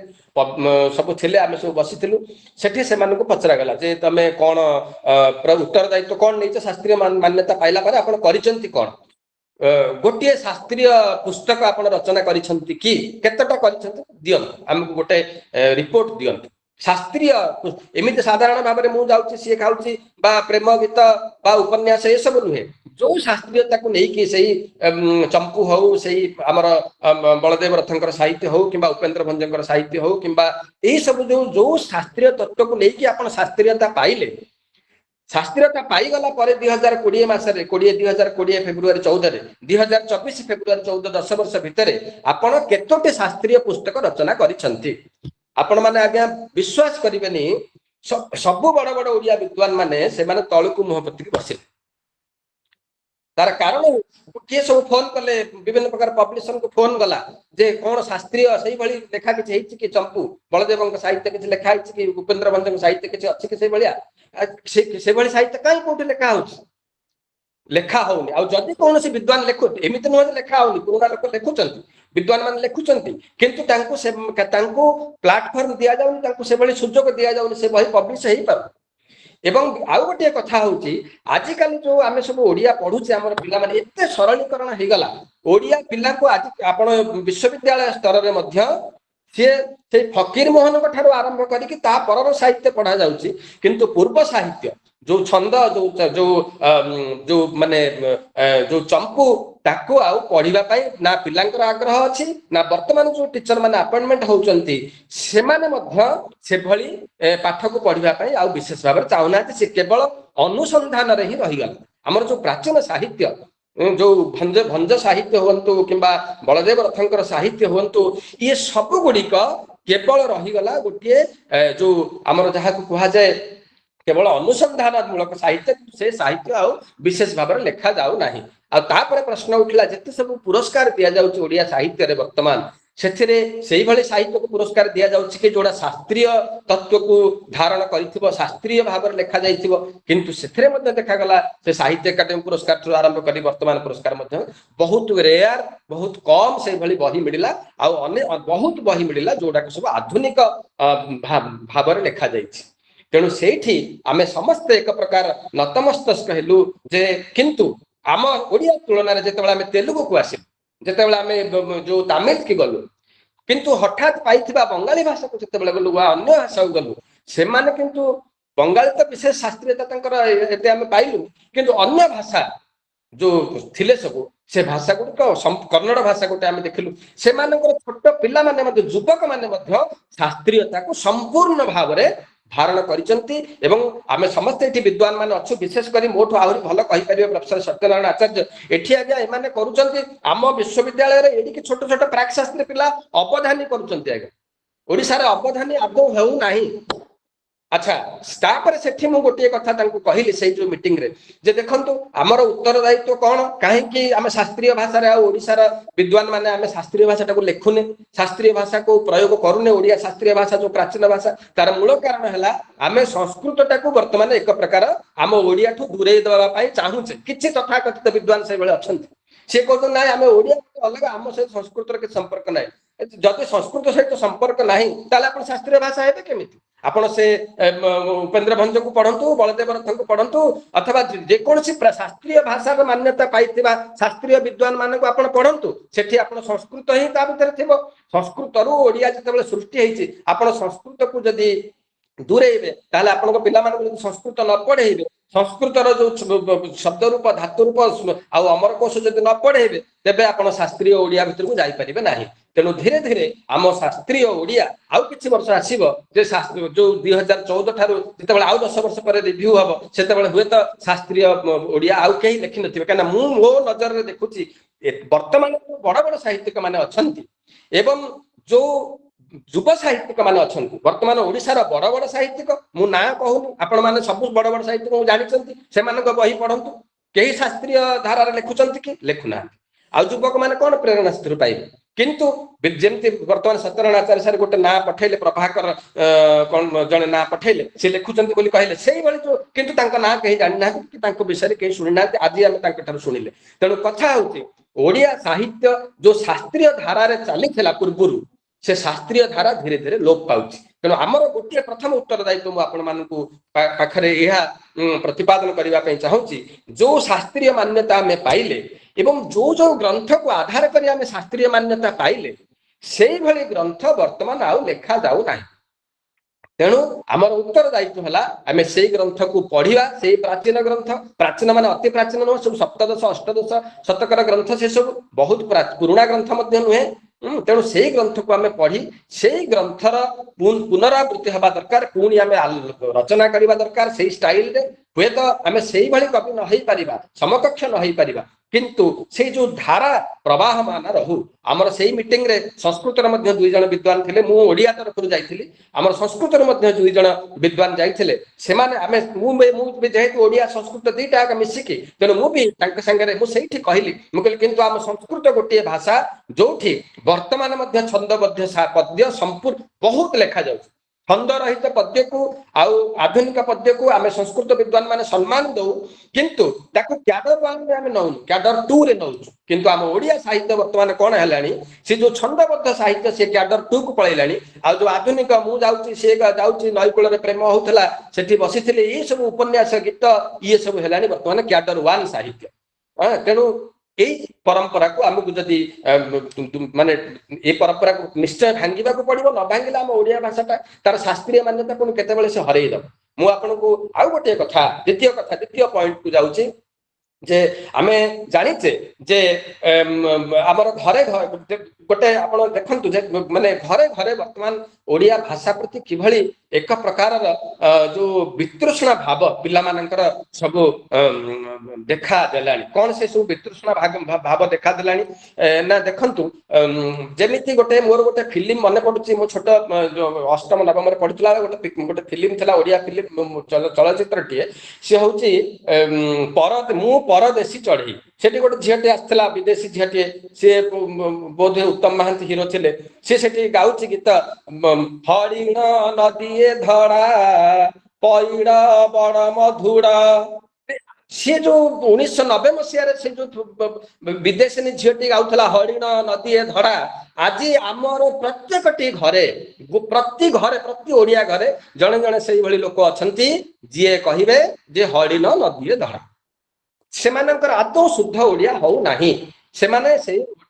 सब थिले आमे सब बसिथिलु सेठी से मानको पचरा गला जे तमे कोन उत्तरदायित्व कोन नैछ शास्त्रीय मान्यता पाइला पर आपण करिसंती कोन गोटे शास्त्रीय पुस्तक आपण रचना करिसंती कि केतटा करिसंती दियन हमको गोटे रिपोर्ट दियन शास्त्रीय एमिति साधारण भाव में मुझे सी खाऊँ बा प्रेम गीत बा उपन्यास ये सब नुहे जो शास्त्रीयता को लेकिन से चंपू हो से आमर बलदेव रथंकर साहित्य हो कि उपेन्द्र भंजकर साहित्य हो कि सब जो शास्त्रीय तत्व को लेकिन आप शास्त्रीयता पाइले शास्त्रीयता पाईगला 2020 मसरे 2020 फेब्रुआरी 14 2024 फेब्रुआरी 14 10 वर्ष भितर आपण केतोटे शास्त्रीय पुस्तक रचना करिसंती आपण माने आज्ञा विश्वास करिबेनी सबु बड़ बड़ ओडिया विद्वान माने से माने तळकु मोहपति के बसिले तार कारण किए सब फोन कले विभिन्न प्रकार पब्लिशर को फोन गला जे कोन शास्त्रीय सही भली लेखा किछ हेछि कि चंपू बलदेव साहित्य किछ लेखा हेछि कि उपेन्द्र भंजक साहित्य किछ अछि कि से भलिया से भली साहित्य काई कोठे लेखा होछि लेखा होउनी आ जदि कोन से विद्वान लेखु एमिति न लेखा होउनी पुराना लोक लेखुचंती विद्वान मान लिखुचंती किंतु तांको से तांको प्लेटफॉर्म दिया जाउनी तांको से बळी सुजोग दिया जाउनी से बही पब्लिश हेई पाउ एवं आउ गोटे कथा होउची आजि काली जो आमे सब ओडिया पढुचे हमर पिला माने एते सरलीकरण हे गला ओडिया पिला को आज आपण विश्वविद्यालय स्तर रे मध्य से फकीर मोहन को ठारो आरंभ करी कि ता परर साहित्य पढा जाउची किंतु पूर्व साहित्य जो छंद जो माने जो चंपू ताको आउ पढ़िबा पई ना पिलांकर आग्रह अछि ना वर्तमान जो टीचर माने अपॉइंटमेंट होउचंती से माने मध्य से भली पाठ को पढ़िबा पई आउ विशेष भाव चाहना से केवल अनुसंधान रे ही रहि गला हमर जो प्राचीन साहित्य जो भंज साहित्य होंतु किंबा बलदेव रथंकर साहित्य होंतु ये सब गुडी केवल रहि गला गोटे जो हमर जहा को कहा जाए केवल अनुसंधानमूलक साहित्य से साहित्य आउ विशेष भाव में लेखा जाऊ नाही आ तापर प्रश्न उठला जते सब पुरस्कार दिया जाउची ओडिया साहित्य रे वर्तमान सेथिरे सेही भली साहित्य को पुरस्कार दिया जाउची कि जोडा शास्त्रीय तत्व को धारण करिथिबो शास्त्रीय भाव में लेखा जाइथिबो किंतु सेथिरे मध्ये देखा गला से साहित्य अकादमी पुरस्कार तो आरंभ करी वर्तमान पुरस्कार मध्ये बहुत रेयर बहुत कम से भली बही मिलिला आ बहुत बही मिलिला जोडा को सब आधुनिक भाव में लेखा जाइछि तेणु से आमे समस्त एक प्रकार नतमस्तक हेलु जे किंतु आम ओडिया तुलन में जिते आम तेलुगु को आस जिते आम जो तमिल की गलु किंतु हठात पाइथिबा बंगाली भाषा को जिते गलु अन्य भाषा को गलु से माने किंतु बंगाली तो विशेष शास्त्रीयता एते आम पाइलु किंतु अन्य भाषा जो थिले सब से भाषा गुड़िक कन्नड़ भाषा गोटे आम देखिलु से छोट पिला युवक मैंने शास्त्रीयता को संपूर्ण भाव में धारण करें समस्त ये विद्वान मान अच्छु विशेषकर मोठू आहरी भल कहीपर प्रोफेसर सत्यनारायण आचार्य एठी आज्ञा एमाने करूछंती आम विश्वविद्यालय रे एडी छोट छोट प्राक शास्त्री पिला अवधानी करूछंती आज्ञा ओडिसा रे अवधानी आदौ हेउ नाही। अच्छा तापर सेठी मु गोटे कथा तांको कहिली से जो मीटिंग रे जे देखंतु हमर उत्तरदायित्व कोन काहे कि आमे शास्त्रीय भाषा रे ओडिसा रा विद्वान माने आमे शास्त्रीय भाषा को लेखुने शास्त्रीय भाषा को प्रयोग करूने ओडिया शास्त्रीय भाषा जो प्राचीन भाषा तार मूल कारण हैला आमे संस्कृत टाको वर्तमान एक प्रकार आम ओडिया ठु दूरे देबा पई चाहूचे किछि तथाकथित विद्वान से बेले अछंती से कहतो नै आमे ओडिया अलग आम से संस्कृत रे के संपर्क नै जदि संस्कृत सहित संपर्क नाही ताले आपण शास्त्रीय भाषा हेबे केमिति आपण से उपेन्द्र भंज को पढ़ंतु बलदेव रथ को पढ़ंतु अथवा जेकोसी शास्त्रीय भाषा मान्यता पाइथिबा शास्त्रीय विद्वान मान को आपण पढ़ंतु सेठी आपण संस्कृत ही ता भीतर थिबो संस्कृत रु ओडिया जतबेले सृष्टि हेछि आपण संस्कृत को जदि दूरेइबे ताले आपण पिला मान जदि संस्कृत न पढ़ेइबे संस्कृत जो शब्द रूप धातु रूप आ अमर कोश जदि न पढ़ेइबे तेबे आपण शास्त्रीय ओडिया भीतर को जाई परिबे नाही। तेणु धीरे धीरे आम शास्त्रीय ओडिया आउ किछि वर्ष आसीबो जे शास्त्र जो 2014 ठारू जेतेबेले आउ 10 वर्ष पर रिव्यू हबो सेतेबेले हुए तो शास्त्रीय ओडिया आउ केही लेखि नथिबे काना मु मो नजर रे देखुछि वर्तमान बड़ बड़ साहित्यिक माने अछंती एवं जो युव साहित्यिक माने अछंती वर्तमान ओडिसा रा बड़ बड़ साहित्यिक मु ना कहूनी आपण माने सब बड़ बड़ साहित्यिक मु जानिचंती सेमानक बही पढंतु केही शास्त्रीय धारा रे लेखुचंती कि लेखुना आ युवक माने कोन प्रेरणा स्थिर पाइबे किंतु जेमती वर्तमान सत्यनारायण आचार्य सर गोटे ना पठेले प्रभाकर कौन जने ना पठेले से लिखुचंती बोली कहले सेही भली जो किंतु तांका ना कहि जानि ना कि तांको विषय कहि सुनि ना आज हम तांका ठार सुनिले। तेणु कथा होती ओडिया साहित्य जो शास्त्रीय धारा रे चलीथिला पूर्वरु से शास्त्रीय धारा धीरे धीरे लोप पाउछि। तेणु आमर गोटे प्रथम उत्तरदायित्व मु आपण मानकु पाखरे एहा प्रतिपादन करबा पई चाहूछि जो शास्त्रीय मान्यता में पाइले एवं जो जो ग्रंथ को आधार करी आमे शास्त्रीय मान्यता पाइले सेही भली ग्रंथ वर्तमान आउ लेखा जाउ नाही। तेणु आमर उत्तरदायित्व हला आमे सेही ग्रंथ को पढ़िबा सेही प्राचीन ग्रंथ प्राचीन माने अति प्राचीन न सब सप्तदश अष्टदश शतकर ग्रंथ से सब बहुत पुराना ग्रंथ मध्ये नुहे। तेणु से ग्रंथ को आमे पढ़ी से ग्रंथर पुनरावृत्ति हवा दरकार पुणी आमे रचना करबा दरकार से स्टाइल रे हुए तो आमे सेही भली कवि न होई परिबा समकक्ष न होई परिबा किंतु से जो धारा प्रवाहमान रहू आमर से मीटिंग रे संस्कृत रे दुई जन विद्वान थिले मु ओडिया तरफ जाइथिली आमर संस्कृत रे दुई जन विद्वान जाइथिले से माने आमे मु जेहेतु ओडिया संस्कृत दुईटा मिसिकी तेणु मु भी तांके संगे मु सेठी कहली मु कहली किंतु आम संस्कृत गोटे भाषा जोठी वर्तमान मध्य छंदबद्ध पद्य संपूर्ण बहुत लेखा जाउछि छंद रहित पद्य को आउ आधुनिक पद्य को आमे संस्कृत विद्वान माने सम्मान दउ किंतु ताको कैडर 1 रे आमे नउ कैडर 2 रे नउ किंतु आम ओडिया साहित्य वर्तमान कोन हेलानी से जो छंदबद्ध साहित्य से कैडर 2 को पळैलानी आ जो आधुनिक मु जाउची से जाउची नईकुल रे प्रेम होउथला सेठी बसिथिले ई सब उपन्यास गीत ये सब हेलानी वर्तमान कैडर 1 साहित्य। तेणु यही परंपरा को आमको जदि माने ये परंपरा को निश्चय भांगिबा को पड़िबो न भांगिला हम ओडिया भाषाटा तार शास्त्रीय मान्यता को केतेबेले से हरेइ दब। मु आपनको आउ गोटे कथा द्वितीय पॉइंट को जाउची जे आमे जानिचे जे हमर घरे गोटे आपण देखंतु जे माने घरे घरे वर्तमान ओडिया भाषा प्रति किभली एक प्रकार जो वितृष्णा भाव पिला मानकर सब देखा देलानी कौन से सब वितृष्णा भाव देखा देलानी ना देखंतु जेमिति गोटे मोर गोटे फिल्म मन पडुची मो छोट अष्टम नवम रे पढुतला गोटे फिल्म थला ओडिया फिल्म चलचित्र टिए से होची परदेशी चढ़ई सेठी गोटे झीटे आसला विदेशी झीटे सी बोध उत्तम महांती हिरो थिले से गाउची गीत हरिण नदी धड़ा पैड़ बड़ मधुड़ा सी जो 1990 मसीह से जो विदेशी झीटी गाउथला हरिण नदी धड़ा आज आमर प्रत्येकटी घरे प्रति ओडिया घरे जड़े जड़े से लोक अछंती जी कहिबे जे हरिण नदी धड़ा से आदौ शुद्ध ओडिया हो नाही से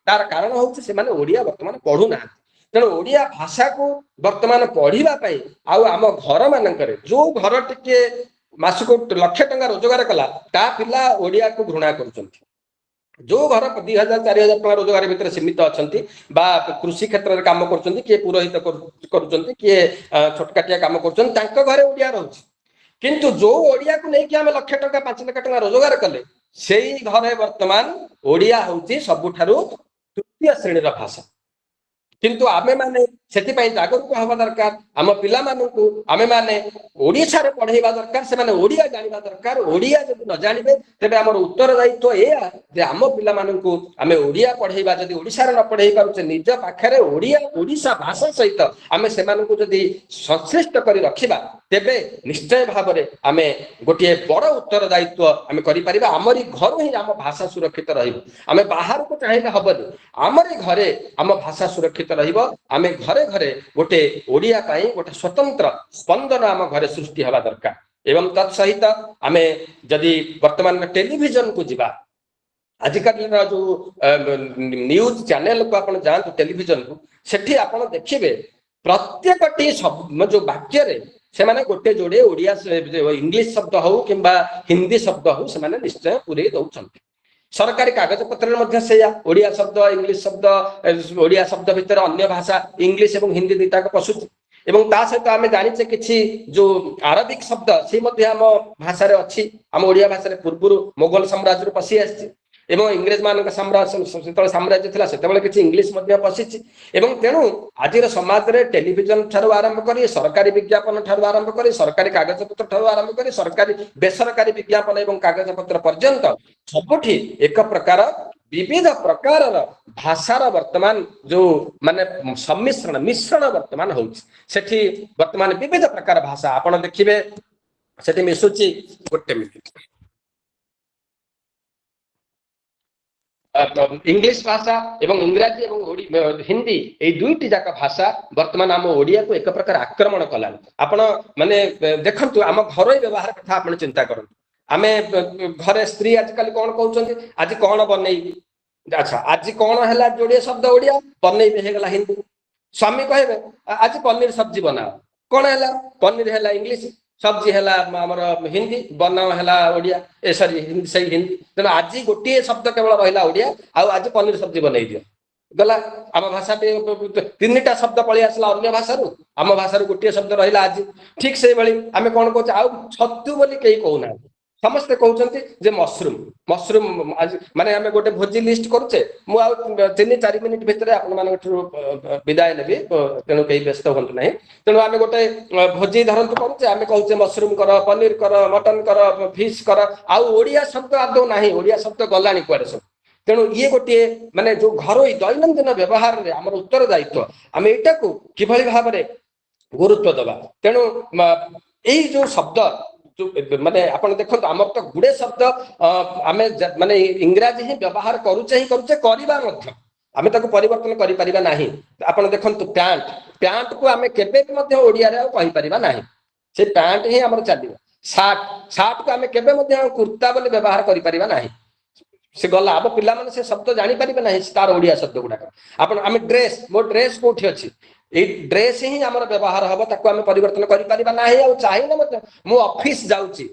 तार कारण होउछि से ओडिया वर्तमान पढ़ु ना। तेणु ओडिया भाषा को वर्तमान पढ़िबा पई आउ आम घर मानकरे जो घर टिके मासको 1,00,000 टंका रोजगार कला ता पिला ओडिया को घृणा करूछंती जो घर 2000-4000 टଙ୍କା रोजगार भितर सीमित अच्छा बा कृषि क्षेत्र में काम कर किए पुरोहित कर किए छोटकाटिया काम कर घरे ओडिया रोचे किंतु जो ओडिया को लेकिन आम 1 लाख टଙ୍କା 5 लाख टଙ୍କା रोजगार कले से घरे वर्तमान ओडिया हूँ सबुठारु तृतीय श्रेणी भाषा किंतु आमे माने सेतिपाई जागरूक हवा दरकार आम पिला मानू आमे माने ओडिशा रे पढ़ेबा दरकार से माने ओडिया जानिबा दरकार ओडिया जदि न जानिबे तेबे हमर उत्तरदायित्व एया जे आम पिला मानू आमे ओडिया पढ़ेबा जदि ओडिशा रे न पढ़ेई पारुचे निज पाखरे ओडिया ओडिशा भाषा सहित आमे से मानू जदि संश्लिष्ट करी रखिबा तेबे निश्चय भाव में आमे गोटे बड़ उत्तरदायित्व आमे करि परिबा हमरी घर ही आम भाषा सुरक्षित रहिबो आमे बाहर को चाहेबा हबनी हमरी घरे आम भाषा सुरक्षित रहिबो आमे घरे घरे गोटे ओडिया पाई गोटे स्वतंत्र स्पंदन आम घरे सृष्टि हवा दरकार एवं तत्सहित आमे जदि वर्तमान टेलीविजन को जीवा आजिकल जो न्यूज चैनल को आपण जानतु टेलीविजन को सेठी आपण देखिबे प्रत्येकटी जो वाक्य रे से माने गोटे जोड़े ओडिया इंग्लिश शब्द हो किंबा हिंदी शब्द हो से माने निश्चय पूरे दउछंती सरकारी कागज पत्र से ओडिया शब्द इंग्लिश शब्द ओडिया शब्द भितर अन्य भाषा इंग्लिश एवं हिंदी दुईटा पशुची एवं ता सहित आम जाचे कि जो आरबिक शब्द सी आम भाषा अच्छी आम ओडिया भाषा पूर्व मोगल साम्राज्य पशि आसी एवं इंग्रेज मान साम्राज्य था से किसी इंग्लिश पशिची तेणु आज समाज में टेलीविजन ठारू आरंभ कर सरकारी विज्ञापन ठारू आरंभ कर सरकारी कागज पत्र ठारू आरंभ कर सरकारी बेसरकारी विज्ञापन एवं कागज पत्र पर्यंत सबुठी एक प्रकार विविध प्रकार भाषार वर्तमान जो माने सम्मिश्रण मिश्रण वर्तमान होती वर्तमान विविध प्रकार भाषा आपड़ देखिए से मिशुची गोटे मिनिट इंग्लिश भाषा एवं इंग्राजी एवं हिंदी ये दुईटी जाक भाषा वर्तमान आम ओडिया को एक प्रकार आक्रमण कला आपण माने देखंतु आम घर व्यवहार कथा आपण चिंता करंतु आमे घरे स्त्री आजकल कौन कहउछंती आज कौन बनैबी अच्छा आज कौन हैला जोड़िए शब्द ओडिया बनैबी हे गला हिंदी स्वामी कहबे आज पनीर सब्जी बनाओ कौन हैला पनीर हैला इंग्लिश सब्जी है हिंदी बनाओ है ओडिया ए सॉरी हिंदी हिंदी तेना आज गोटे शब्द केवल रहा ओडिया आज पनीर सब्जी बनई दियो गला आम भाषा 3टा शब्द पलि आसला अन्य भाषा आम भाषा गोटे शब्द रहा आज ठीक से आम कौन कहे आउ छतु बोली कहीं कहूना समस्ते कहते जे मशरूम मशरूम आज माने आम गोटे भोजी लिस्ट करुचे मुझे 3-4 मिनिट भितर आपण विदाय नेबी तेणु कहीं व्यस्त हूँ ना तेणु आम गोटे भोजी धरतु करुचे आम कहचे मशरूम कर पनीर कर मटन कर फिश कर आउ ओडिया शब्द आदौ ना ओडिया शब्द गलानी कुआडे सब तेणु ये गोटे माने जो घरोई दैनंदिन व्यवहार में आम उत्तरदायित्व आम एटा को किभली भाव में गुरुत्व दबा तेणु यही जो शब्द माने आपण देखो आम तो गुड़े शब्द आम माने इंग्राजी ही व्यवहार करुचे करवा आम परिवर्तन करें ना आप देखो पैंट पैंट को आम के ओडिया कही पार ना से पैंट ही आम चलो सार्ट सार्ट को आम के कुर्ता बोली व्यवहार करें ना से गला आम पिला माने से शब्द जानीपर ना तार ओडिया शब्द गुड़ाक आम ड्रेस मो ड्रेस कौटी अच्छी ये ड्रेस ही आम व्यवहार हम ताको परिवर्तन करें चाहिए मु ऑफिस जाऊँगी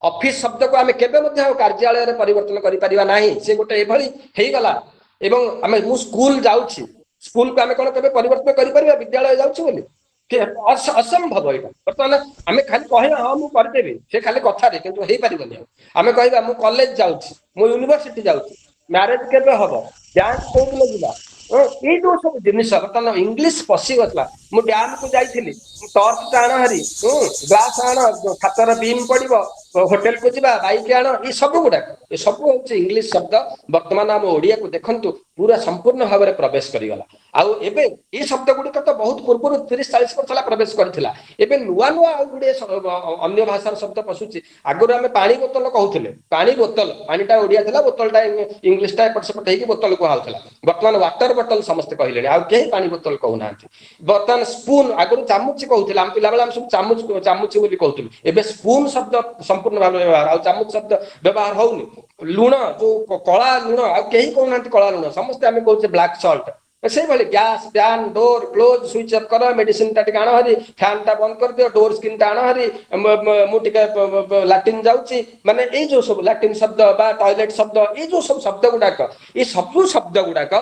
ऑफिस शब्द को आम के कार्यालय परिवर्तन करें ना से गोटे ये गला एवं आम मु स्कूल जाऊँगी स्कूल को आम कौन के परिवर्तन करें विद्यालय जाऊँगी असंभव यहाँ बर्तमान आम खाली कह हाँ मुझे करदेवी से खाली कथार कि हो पारे आम कह मु कॉलेज जाऊँगी मु यूनिवर्सिटी जाऊँगी मैरेज केबे हम बैंक कौन जा ये जो सब जिनिस बर्तमान इंग्लिश पशिगला मु डैम को जाइली टर्च आण हरी ग्लास आण छातर बीम पड़ो होटेल को जीवा बाइक आण ये सब गुड़ाक ये सब हूँ इंग्लिश शब्द वर्तमान आम ओडिया को देखु पूरा संपूर्ण भाव में प्रवेश करगला आउ एबे ये शब्द गुड़िक तो बहुत पूर्व 30-40 वर्ष है प्रवेश करथिला एबे नुआ नुआ गुड़े अन्य भाषार शब्द पशुची आगुरी आम पानी बोतल कहते पानी बोतल पानीटा ओडिया था बोतलटा इंग्लिशटा एपट सेपट होगी बोतल कहला बर्तमान वाटर बोतल समस्ते कहले आउ कहीं पानी बोतल कहूना बर्तमान स्पून आगुरी चामुच कहते आम पिला बेला सब चामुच चामुच बोली कहूँ एबे स्पून शब्द संपूर्ण भाव व्यवहार आउ चामुच शब्द व्यवहार होनी लुण जो कला लुण आ कहीं कहूना कला लुण समस्ते आम कहते ब्लैक सल्ट ସେଇଭଳି gas fan door close switch off କର, ମେଡିସିନ ଟା ଟିକେ ଆଣ ହରି, ଫ୍ୟାନ୍ ଟା ବନ୍ଦ କରିଦିଅ, ଡୋର ସ୍କ୍ରିନ୍ ଟା ଆଣ ହରି, ମୁଁ ଟିକେ ଲାଟ୍ରିନ୍ ଯାଉଛି, ମାନେ ଏଇ ଯୋଉ ସବୁ ଲାଟ୍ରିନ୍ ଶବ୍ଦ ବା ଟଏଲେଟ ଶବ୍ଦ, ଏଇ ଯୋଉ ସବୁ ଶବ୍ଦ ଗୁଡାକ, ଏଇ ସବୁ ଶବ୍ଦ ଗୁଡାକ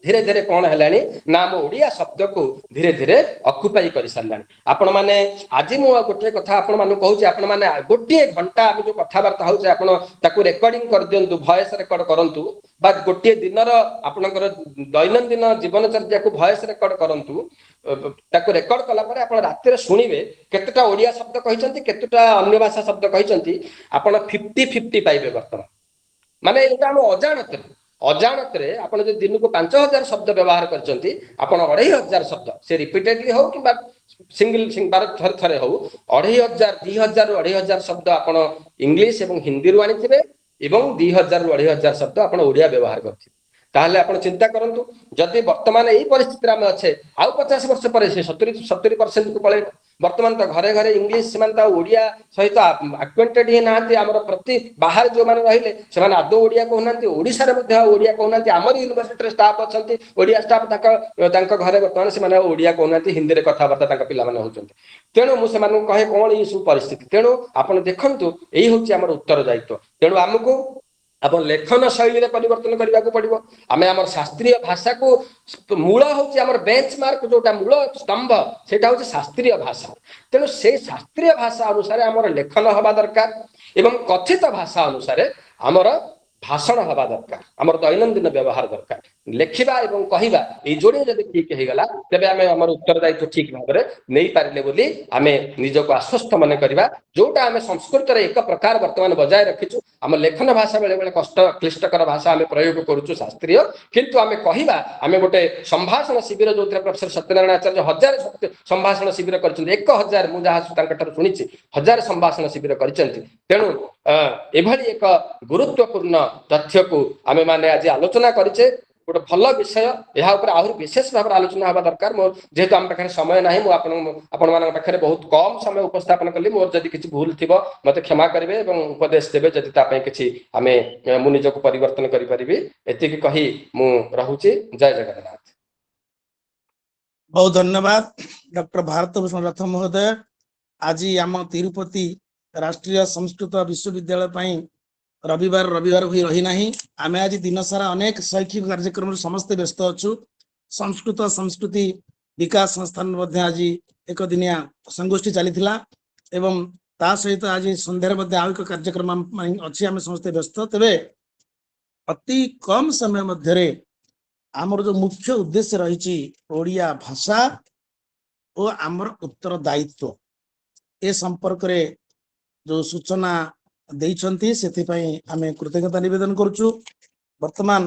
ଧୀରେ ଧୀରେ କଣ ହେଲାଣି ନା ଆମ ଓଡିଆ ଶବ୍ଦକୁ ଧୀରେ ଧୀରେ ଅକୁପାଇ କରିସାରିଲାଣି। ଆପଣ ମାନେ ଆଜି ମୁଁ ଗୋଟିଏ କଥା ଆପଣ ମାନଙ୍କୁ କହୁଛି, ଆପଣ ମାନେ ଗୋଟିଏ ଘଣ୍ଟା ଆମେ ଯୋଉ କଥାବାର୍ତ୍ତା ହଉଛେ ଆପଣ ତାକୁ ରେକର୍ଡିଂ କରିଦିଅନ୍ତୁ, ଭଏସ ରେକର୍ଡ କରନ୍ତୁ, ବା ଗୋଟିଏ ଦିନର ଆପଣଙ୍କର ଦୈନନ୍ଦିନ ଜୀବନଚର୍ଯ୍ୟାକୁ ଭଏସ ରେକର୍ଡ କରନ୍ତୁ। ତାକୁ ରେକର୍ଡ କଲା ପରେ ଆପଣ ରାତିରେ ଶୁଣିବେ କେତେଟା ଓଡିଆ ଶବ୍ଦ କହିଛନ୍ତି, କେତେଟା ଅନ୍ୟ ଭାଷା ଶବ୍ଦ କହିଛନ୍ତି, ଆପଣ 50-50 ପାଇବେ ବର୍ତ୍ତମାନ। ମାନେ ଏଇଟା ଆମ ଅଜାଣତରେ ଆପଣ ଯଦି ଦିନକୁ 5000 ଶବ୍ଦ ବ୍ୟବହାର କରିଛନ୍ତି, ଆପଣ 2500 ଶବ୍ଦ, ସେ ରିପିଟେଡଲି ହଉ କିମ୍ବା ବାର ଥରେ ଥରେ ହଉ, 2500 2000 ରୁ 2500 ଶବ୍ଦ ଆପଣ ଇଂଲିଶ ଏବଂ ହିନ୍ଦୀରୁ ଆଣିଥିବେ, ଏବଂ 2000 ରୁ 2500 ଶବ୍ଦ ଆପଣ ଓଡିଆ ବ୍ୟବହାର କରିଥିବେ। ତାହେଲେ ଆପଣ ଚିନ୍ତା କରନ୍ତୁ, ଯଦି ବର୍ତ୍ତମାନ ଏଇ ପରିସ୍ଥିତିରେ ଆମେ ଅଛେ, ଆଉ 50 ବର୍ଷ ପରେ ସେ 70% କୁ ପଳେଇବ। ବର୍ତ୍ତମାନ ତ ଘରେ ଘରେ ଇଂଲିଶ, ସେମାନେ ତ ଓଡିଆ ସହିତ ଆକ୍ୱେଣ୍ଟେଡ ହିଁ ନାହାନ୍ତି। ଆମର ପ୍ରତି ବାହାରେ ଯୋଉମାନେ ରହିଲେ ସେମାନେ ଆଦୌ ଓଡିଆ କହୁନାହାନ୍ତି, ଓଡିଶାରେ ମଧ୍ୟ ଆଉ ଓଡିଆ କହୁନାହାନ୍ତି। ଆମର ୟୁନିଭର୍ସିଟିରେ ଷ୍ଟାଫ ଅଛନ୍ତି ଓଡିଆ ଷ୍ଟାଫ, ତାଙ୍କ ଘରେ ବର୍ତ୍ତମାନ ସେମାନେ ଆଉ ଓଡିଆ କହୁନାହାନ୍ତି, ହିନ୍ଦୀରେ କଥାବାର୍ତ୍ତା ତାଙ୍କ ପିଲାମାନେ ହଉଛନ୍ତି। ତେଣୁ ମୁଁ ସେମାନଙ୍କୁ କହେ କଣ ଏଇ ସବୁ ପରିସ୍ଥିତି, ତେଣୁ ଆପଣ ଦେଖନ୍ତୁ ଏଇ ହଉଛି ଆମର ଉତ୍ତରଦାୟିତ୍ୱ। ତେଣୁ ଆମକୁ ଆପଣ ଲେଖନ ଶୈଳୀରେ ପରିବର୍ତ୍ତନ କରିବାକୁ ପଡିବ। ଆମେ ଆମର ଶାସ୍ତ୍ରୀୟ ଭାଷାକୁ, ମୂଳ ହଉଛି ଆମର ବେଞ୍ଚ ମାର୍କ, ଯୋଉଟା ମୂଳ ସ୍ତମ୍ଭ ସେଇଟା ହଉଛି ଶାସ୍ତ୍ରୀୟ ଭାଷା। ତେଣୁ ସେଇ ଶାସ୍ତ୍ରୀୟ ଭାଷା ଅନୁସାରେ ଆମର ଲେଖନ ହବା ଦରକାର, ଏବଂ କଥିତ ଭାଷା ଅନୁସାରେ ଆମର ଭାଷଣ ହବା ଦରକାର, ଆମର ଦୈନନ୍ଦିନ ବ୍ୟବହାର ଦରକାର। ଲେଖିବା ଏବଂ କହିବା ଏଇ ଯୋଡିଏ ଯଦି ଠିକ ହେଇଗଲା, ତେବେ ଆମେ ଆମର ଉତ୍ତରଦାୟିତ୍ୱ ଠିକ ଭାବରେ ନେଇପାରିଲେ ବୋଲି ଆମେ ନିଜକୁ ଆଶ୍ୱସ୍ତ ମନେ କରିବା। ଯୋଉଟା ଆମେ ସଂସ୍କୃତରେ ଏକ ପ୍ରକାର ବର୍ତ୍ତମାନ ବଜାୟ ରଖିଛୁ, ଆମ ଲେଖନ ଭାଷା ବେଳେ ବେଳେ କ୍ଲିଷ୍ଟକର ଭାଷା ଆମେ ପ୍ରୟୋଗ କରୁଛୁ ଶାସ୍ତ୍ରୀୟ, କିନ୍ତୁ ଆମେ କହିବା, ଆମେ ଗୋଟେ ସମ୍ଭାଷଣ ଶିବିର ଯୋଉଥିରେ ପ୍ରଫେସର ସତ୍ୟନାରାୟଣ ଆଚାର୍ଯ୍ୟ 1000 ସମ୍ଭାଷଣ ଶିବିର କରିଛନ୍ତି, 1000, ମୁଁ ଯାହା ତାଙ୍କଠାରୁ ଶୁଣିଛି 1000 ସମ୍ଭାଷଣ ଶିବିର କରିଛନ୍ତି। ତେଣୁ ଏଭଳି ଏକ ଗୁରୁତ୍ୱପୂର୍ଣ୍ଣ ତଥ୍ୟକୁ ଆମେ ମାନେ ଆଜି ଆଲୋଚନା କରିଛେ, ଗୋଟେ ଭଲ ବିଷୟ। ଏହା ଉପରେ ଆହୁରି ବିଶେଷ ଭାବରେ ଆଲୋଚନା ହେବା ଦରକାର। ମୋର ଯେହେତୁ ଆମ ପାଖରେ ସମୟ ନାହିଁ, ମୁଁ ଆପଣମାନଙ୍କ ପାଖରେ ବହୁତ କମ ସମୟ ଉପସ୍ଥାପନ କଲି। ମୋର ଯଦି କିଛି ଭୁଲ ଥିବ ମତେ କ୍ଷମା କରିବେ ଏବଂ ଉପଦେଶ ଦେବେ, ଯଦି ତା ପାଇଁ କିଛି ମୁଁ ନିଜକୁ ପରିବର୍ତ୍ତନ କରିପାରିବି। ଏତିକି କହି ମୁଁ ରହୁଛି। ଜୟ ଜଗନ୍ନାଥ। ବହୁତ ଧନ୍ୟବାଦ ଡକ୍ଟର ଭାରତ ଭୂଷଣ ରଥ ମହୋଦୟ। ଆଜି ଆମ ତିରୁପତି ରାଷ୍ଟ୍ରୀୟ ସଂସ୍କୃତ ବିଶ୍ୱବିଦ୍ୟାଳୟ ପାଇଁ ରବିବାର ହୋଇ ରହିନାହିଁ। ଆମେ ଆଜି ଦିନ ସାରା ଅନେକ ଶୈକ୍ଷିକ କାର୍ଯ୍ୟକ୍ରମରେ ସମସ୍ତେ ବ୍ୟସ୍ତ ଅଛୁ। ସଂସ୍କୃତ ସଂସ୍କୃତି ବିକାଶ ସଂସ୍ଥାନ ମଧ୍ୟ ଆଜି ଏକ ଦିନିଆ ସଂଗୋଷ୍ଠୀ ଚାଲିଥିଲା, ଏବଂ ତା ସହିତ ଆଜି ସନ୍ଧ୍ୟାରେ ମଧ୍ୟ ଆଉ ଏକ କାର୍ଯ୍ୟକ୍ରମ ଅଛି। ଆମେ ସମସ୍ତେ ବ୍ୟସ୍ତ। ତେବେ ଅତି କମ ସମୟ ମଧ୍ୟରେ ଆମର ଯୋଉ ମୁଖ୍ୟ ଉଦ୍ଦେଶ୍ୟ ରହିଛି, ଓଡିଆ ଭାଷା ଓ ଆମର ଉତ୍ତରଦାୟିତ୍ୱ, ଏ ସମ୍ପର୍କରେ ଯୋଉ ସୂଚନା ଦେଇଛନ୍ତି, ସେଥିପାଇଁ ଆମେ କୃତଜ୍ଞତା ନିବେଦନ କରୁଛୁ। ବର୍ତ୍ତମାନ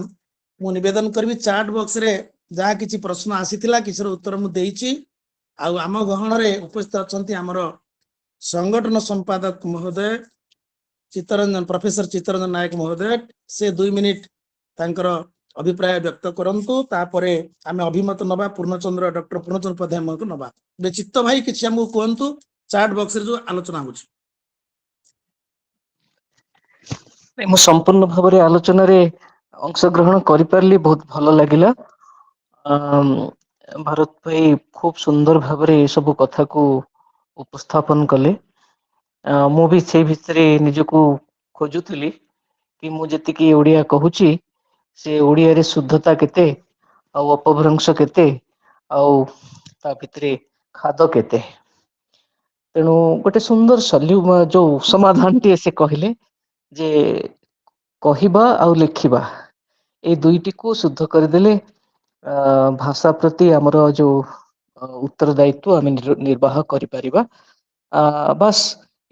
ମୁଁ ନିବେଦନ କରିବି, ଚାଟ ବକ୍ସରେ ଯାହା କିଛି ପ୍ରଶ୍ନ ଆସିଥିଲା, କିଛିର ଉତ୍ତର ମୁଁ ଦେଇଛି। ଆଉ ଆମ ଗହଣରେ ଉପସ୍ଥିତ ଅଛନ୍ତି ଆମର ସଂଗଠନ ସମ୍ପାଦକ ମହୋଦୟ ପ୍ରଫେସର ଚିତ୍ତରଞ୍ଜନ ନାୟକ ମହୋଦୟ। ସେ 2 ମିନିଟ ତାଙ୍କର ଅଭିପ୍ରାୟ ବ୍ୟକ୍ତ କରନ୍ତୁ, ତାପରେ ଆମେ ଅଭିମତ ନବା ଡକ୍ଟର ପୂର୍ଣ୍ଣଚନ୍ଦ୍ର ଉପାଧ୍ୟାୟଙ୍କୁ ନବା। ଚିତ୍ତ ଭାଇ କିଛି ଆମକୁ କୁହନ୍ତୁ, ଚାଟ ବକ୍ସରେ ଯୋଉ ଆଲୋଚନା ହଉଛି। ମୁଁ ସମ୍ପୂର୍ଣ୍ଣ ଭାବରେ ଆଲୋଚନାରେ ଅଂଶଗ୍ରହଣ କରିପାରିଲି, ବହୁତ ଭଲ ଲାଗିଲା। ଭାରତ ଭାଇ ଖୁବ ସୁନ୍ଦର ଭାବରେ ଏ ସବୁ କଥାକୁ ଉପସ୍ଥାପନ କଲେ। ମୁଁ ବି ସେଇ ଭିତରେ ନିଜକୁ ଖୋଜୁଥିଲି କି ମୁଁ ଯେତିକି ଓଡିଆ କହୁଛି, ସେ ଓଡିଆରେ ଶୁଦ୍ଧତା କେତେ, ଆଉ ଅପଭ୍ରଂଶ କେତେ, ଆଉ ତା ଭିତରେ ଖାଦ କେତେ। ତେଣୁ ଗୋଟେ ସୁନ୍ଦର ଯୋଉ ସମାଧାନଟିଏ ସେ କହିଲେ ଯେ କହିବା ଆଉ ଲେଖିବା, ଏଇ ଦୁଇଟିକୁ ଶୁଦ୍ଧ କରିଦେଲେ ଭାଷା ପ୍ରତି ଆମର ଯୋଉ ଉତ୍ତରଦାୟିତ୍ୱ ଆମେ ନିର୍ବାହ କରିପାରିବା। ବାସ୍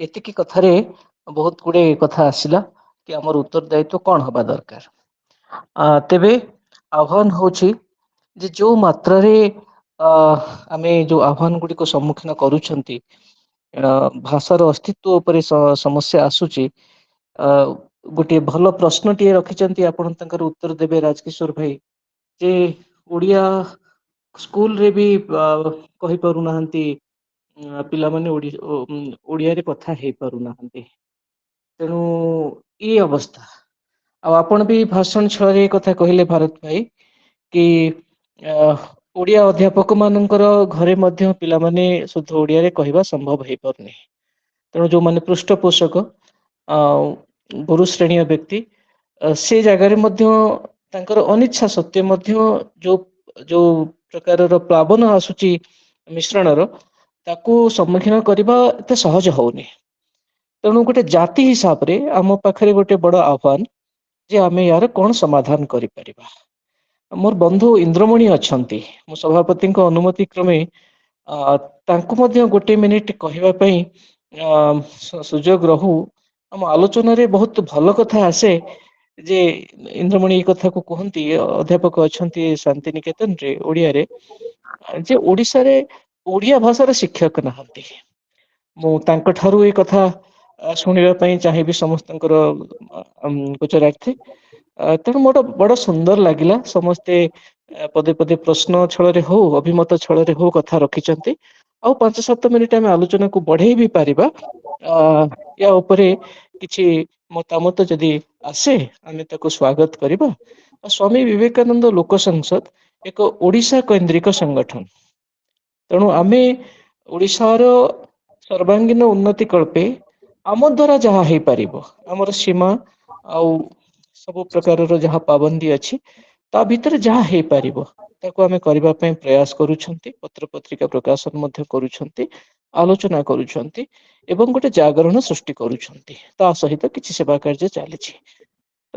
ଏତିକି କଥାରେ ବହୁତ ଗୁଡେ କଥା ଆସିଲା କି ଆମର ଉତ୍ତରଦାୟିତ୍ୱ କଣ ହବା ଦରକାର। ତେବେ ଆହ୍ୱାନ ହଉଛି ଯେ ଯୋଉ ମାତ୍ରାରେ ଆମେ ଯୋଉ ଆହ୍ୱାନ ଗୁଡିକ ସମ୍ମୁଖୀନ କରୁଛନ୍ତି, ଭାଷାର ଅସ୍ତିତ୍ୱ ଉପରେ ସମସ୍ୟା ଆସୁଛି। ଗୋଟିଏ ଭଲ ପ୍ରଶ୍ନଟିଏ ରଖିଛନ୍ତି, ଆପଣ ତାଙ୍କର ଉତ୍ତର ଦେବେ ରାଜକିଶୋର ଭାଇ, ଯେ ଓଡିଆ ସ୍କୁଲରେ ବି କହିପାରୁନାହାନ୍ତି, ପିଲାମାନେ ଓଡିଆରେ କଥା ହେଇପାରୁନାହାନ୍ତି। ତେଣୁ ଏଇ ଅବସ୍ଥା। ଆଉ ଆପଣ ବି ଭାଷଣ ଛଳରେ କଥା କହିଲେ ଭାରତ ଭାଇ, କି ଓଡିଆ ଅଧ୍ୟାପକ ମାନଙ୍କର ଘରେ ମଧ୍ୟ ପିଲାମାନେ ଶୁଦ୍ଧ ଓଡିଆରେ କହିବା ସମ୍ଭବ ହେଇପାରୁନି। ତେଣୁ ଯୋଉମାନେ ପୃଷ୍ଠପୋଷକ ଗୁରୁ ଶ୍ରେଣୀୟ ବ୍ୟକ୍ତି ସେ ଜାଗାରେ ମଧ୍ୟ ତାଙ୍କର ଅନିଚ୍ଛା ସତ୍ତ୍ୱେ ମଧ୍ୟ ଯୋଉ ପ୍ରକାରର ପ୍ଲାବନ ଆସୁଛି ମିଶ୍ରଣର, ତାକୁ ସମ୍ମୁଖୀନ କରିବା ଏତେ ସହଜ ହଉନି। ତେଣୁ ଗୋଟେ ଜାତି ହିସାବରେ ଆମ ପାଖରେ ଗୋଟେ ବଡ ଆହ୍ୱାନ ଯେ ଆମେ ୟାର କଣ ସମାଧାନ କରିପାରିବା। ମୋର ବନ୍ଧୁ ଇନ୍ଦ୍ରମଣୀ ଅଛନ୍ତି, ମୁଁ ସଭାପତିଙ୍କ ଅନୁମତି କ୍ରମେ ତାଙ୍କୁ ମଧ୍ୟ ଗୋଟେ ମିନିଟ କହିବା ପାଇଁ ସୁଯୋଗ ରହୁ। ଆମ ଆଲୋଚନାରେ ବହୁତ ଭଲ କଥା ଆସେ ଯେ ଇନ୍ଦ୍ରମଣୀ ଏଇ କଥାକୁ କୁହନ୍ତି, ଅଧ୍ୟାପକ ଅଛନ୍ତି ଶାନ୍ତିନିକେତନରେ ଓଡିଆରେ, ଯେ ଓଡିଶାରେ ଓଡିଆ ଭାଷାର ଶିକ୍ଷକ ନାହାନ୍ତି। ମୁଁ ତାଙ୍କ ଠାରୁ ଏ କଥା ଶୁଣିବା ପାଇଁ ଚାହିଁବି ସମସ୍ତଙ୍କର ଗୋଚରାର୍ଥେ। ତେଣୁ ମୋର ବଡ ସୁନ୍ଦର ଲାଗିଲା, ସମସ୍ତେ ପଦେ ପଦେ ପ୍ରଶ୍ନ ଛଳରେ ହଉ ଅଭିମତ ଛଳରେ ହଉ କଥା ରଖିଛନ୍ତି। ଆଉ 5-7 ମିନିଟ ଆମେ ଆଲୋଚନାକୁ ବଢେଇ ବି ପାରିବା। ୟା ଉପରେ କିଛି ମତାମତ ଯଦି ଆସେ ଆମେ ତାକୁ ସ୍ଵାଗତ କରିବା। ସ୍ଵାମୀ ବିବେକାନନ୍ଦ ଲୋକ ସଂସଦ ଏକ ଓଡିଶା କୈନ୍ଦ୍ରିକ ସଂଗଠନ। ତେଣୁ ଆମେ ଓଡିଶାର ସର୍ବାଙ୍ଗୀନ ଉନ୍ନତି କଳ୍ପେ ଆମ ଦ୍ଵାରା ଯାହା ହେଇପାରିବ, ଆମର ସୀମା ଆଉ ସବୁ ପ୍ରକାରର ଯାହା ପାବନ୍ଦୀ ଅଛି ତା ଭିତରେ ଯାହା ହେଇପାରିବ ତାକୁ ଆମେ କରିବା ପାଇଁ ପ୍ରୟାସ କରୁଛନ୍ତି। ପତ୍ର ପତ୍ରିକା ପ୍ରକାଶନ ମଧ୍ୟ କରୁଛନ୍ତି, ଆଲୋଚନା କରୁଛନ୍ତି ଏବଂ ଗୋଟେ ଜାଗରଣ ସୃଷ୍ଟି କରୁଛନ୍ତି। ତା ସହିତ କିଛି ସେବା କାର୍ଯ୍ୟ ଚାଲିଛି। ତ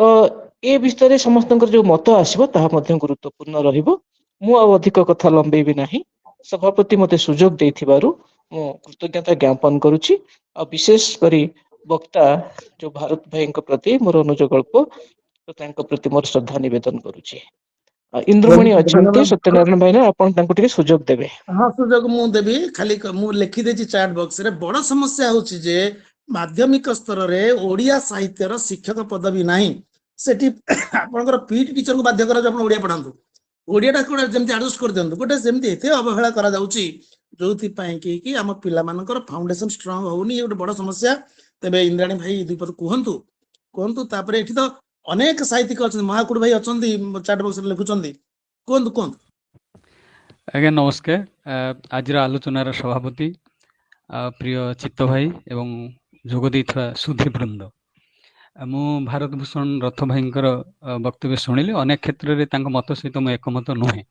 ଏ ବିଷୟରେ ସମସ୍ତଙ୍କର ଯୋଉ ମତ ଆସିବ ତାହା ମଧ୍ୟ ଗୁରୁତ୍ୱପୂର୍ଣ୍ଣ ରହିବ। ମୁଁ ଆଉ ଅଧିକ କଥା ଲମ୍ବେଇବି ନାହିଁ। ସଭାପତି ମତେ ସୁଯୋଗ ଦେଇଥିବାରୁ ମୁଁ କୃତଜ୍ଞତା ଜ୍ଞାପନ କରୁଛି। ଆଉ ବିଶେଷ କରି ବକ୍ତା ଯୋଉ ଭାରତ ଭାଇଙ୍କ ପ୍ରତି ମୋର ଅନୁଯୋଗ ଅଳ୍ପ ତାଙ୍କ ପ୍ରତି ମୋର ଶ୍ରଦ୍ଧା ନିବେଦନ କରୁଛି। ଇନ୍ଦ୍ରମଣୀ ଅଛନ୍ତି ଧନ୍ୟବାଦ। ସତ୍ୟନାରାୟଣ ଭାଇନା, ଆପଣ ତାଙ୍କୁ ଟିକେ ସୁଯୋଗ ଦେବେ। ହଁ, ସୁଯୋଗ ମୁଁ ଦେବି। ଖାଲି ମୁଁ ଲେଖିଦେଇଛି ଚାଟ ବକ୍ସରେ। ବଡ ସମସ୍ୟା ହଉଛି ଯେ ମାଧ୍ୟମିକ ସ୍ତରରେ ଓଡିଆ ସାହିତ୍ୟର ଶିକ୍ଷକ ପଦବୀ ନାହିଁ। ସେଠି ଆପଣଙ୍କର ପିଟି ଟିଚରଙ୍କୁ ବାଧ୍ୟ କରାଯାଉଛି ଆପଣ ଓଡିଆ ପଢାନ୍ତୁ। ଓଡିଆଟା ଗୋଟେ ଯେମିତି ଆଡଜଷ୍ଟ କରିଦିଅନ୍ତୁ। ଗୋଟେ ସେମିତି ଏତେ ଅବହେଳା କରାଯାଉଛି ଯୋଉଥିପାଇଁ କି ଆମ ପିଲାମାନଙ୍କର ଫାଉଣ୍ଡେସନ ଷ୍ଟ୍ରଙ୍ଗ ହଉନି। ଗୋଟେ ବଡ ସମସ୍ୟା। ତେବେ ଇନ୍ଦ୍ରାଣୀ ଭାଇ ଦୁଇ ପଦ କୁହନ୍ତୁ। ତାପରେ ଏଠି ତ ଅନେକ ସାହିତ୍ୟିକ ଅଛନ୍ତି, ମହାକୁଡ ଭାଇ ଅଛନ୍ତି ଚାଟ ବକ୍ସରେ ଲେଖୁଛନ୍ତି। କୁହନ୍ତୁ। ଆଜ୍ଞା ନମସ୍କାର। ଆଜିର ଆଲୋଚନାର ସଭାପତି ପ୍ରିୟ ଚିତ୍ତ ଭାଇ ଏବଂ ଯୋଗ ଦେଇଥିବା ସୁଧୀ ବୃନ୍ଦ, ମୁଁ ଭାରତ ଭୂଷଣ ରଥ ଭାଇଙ୍କର ବକ୍ତବ୍ୟ ଶୁଣିଲି। ଅନେକ କ୍ଷେତ୍ରରେ ତାଙ୍କ ମତ ସହିତ ମୁଁ ଏକମତ ନୁହେଁ।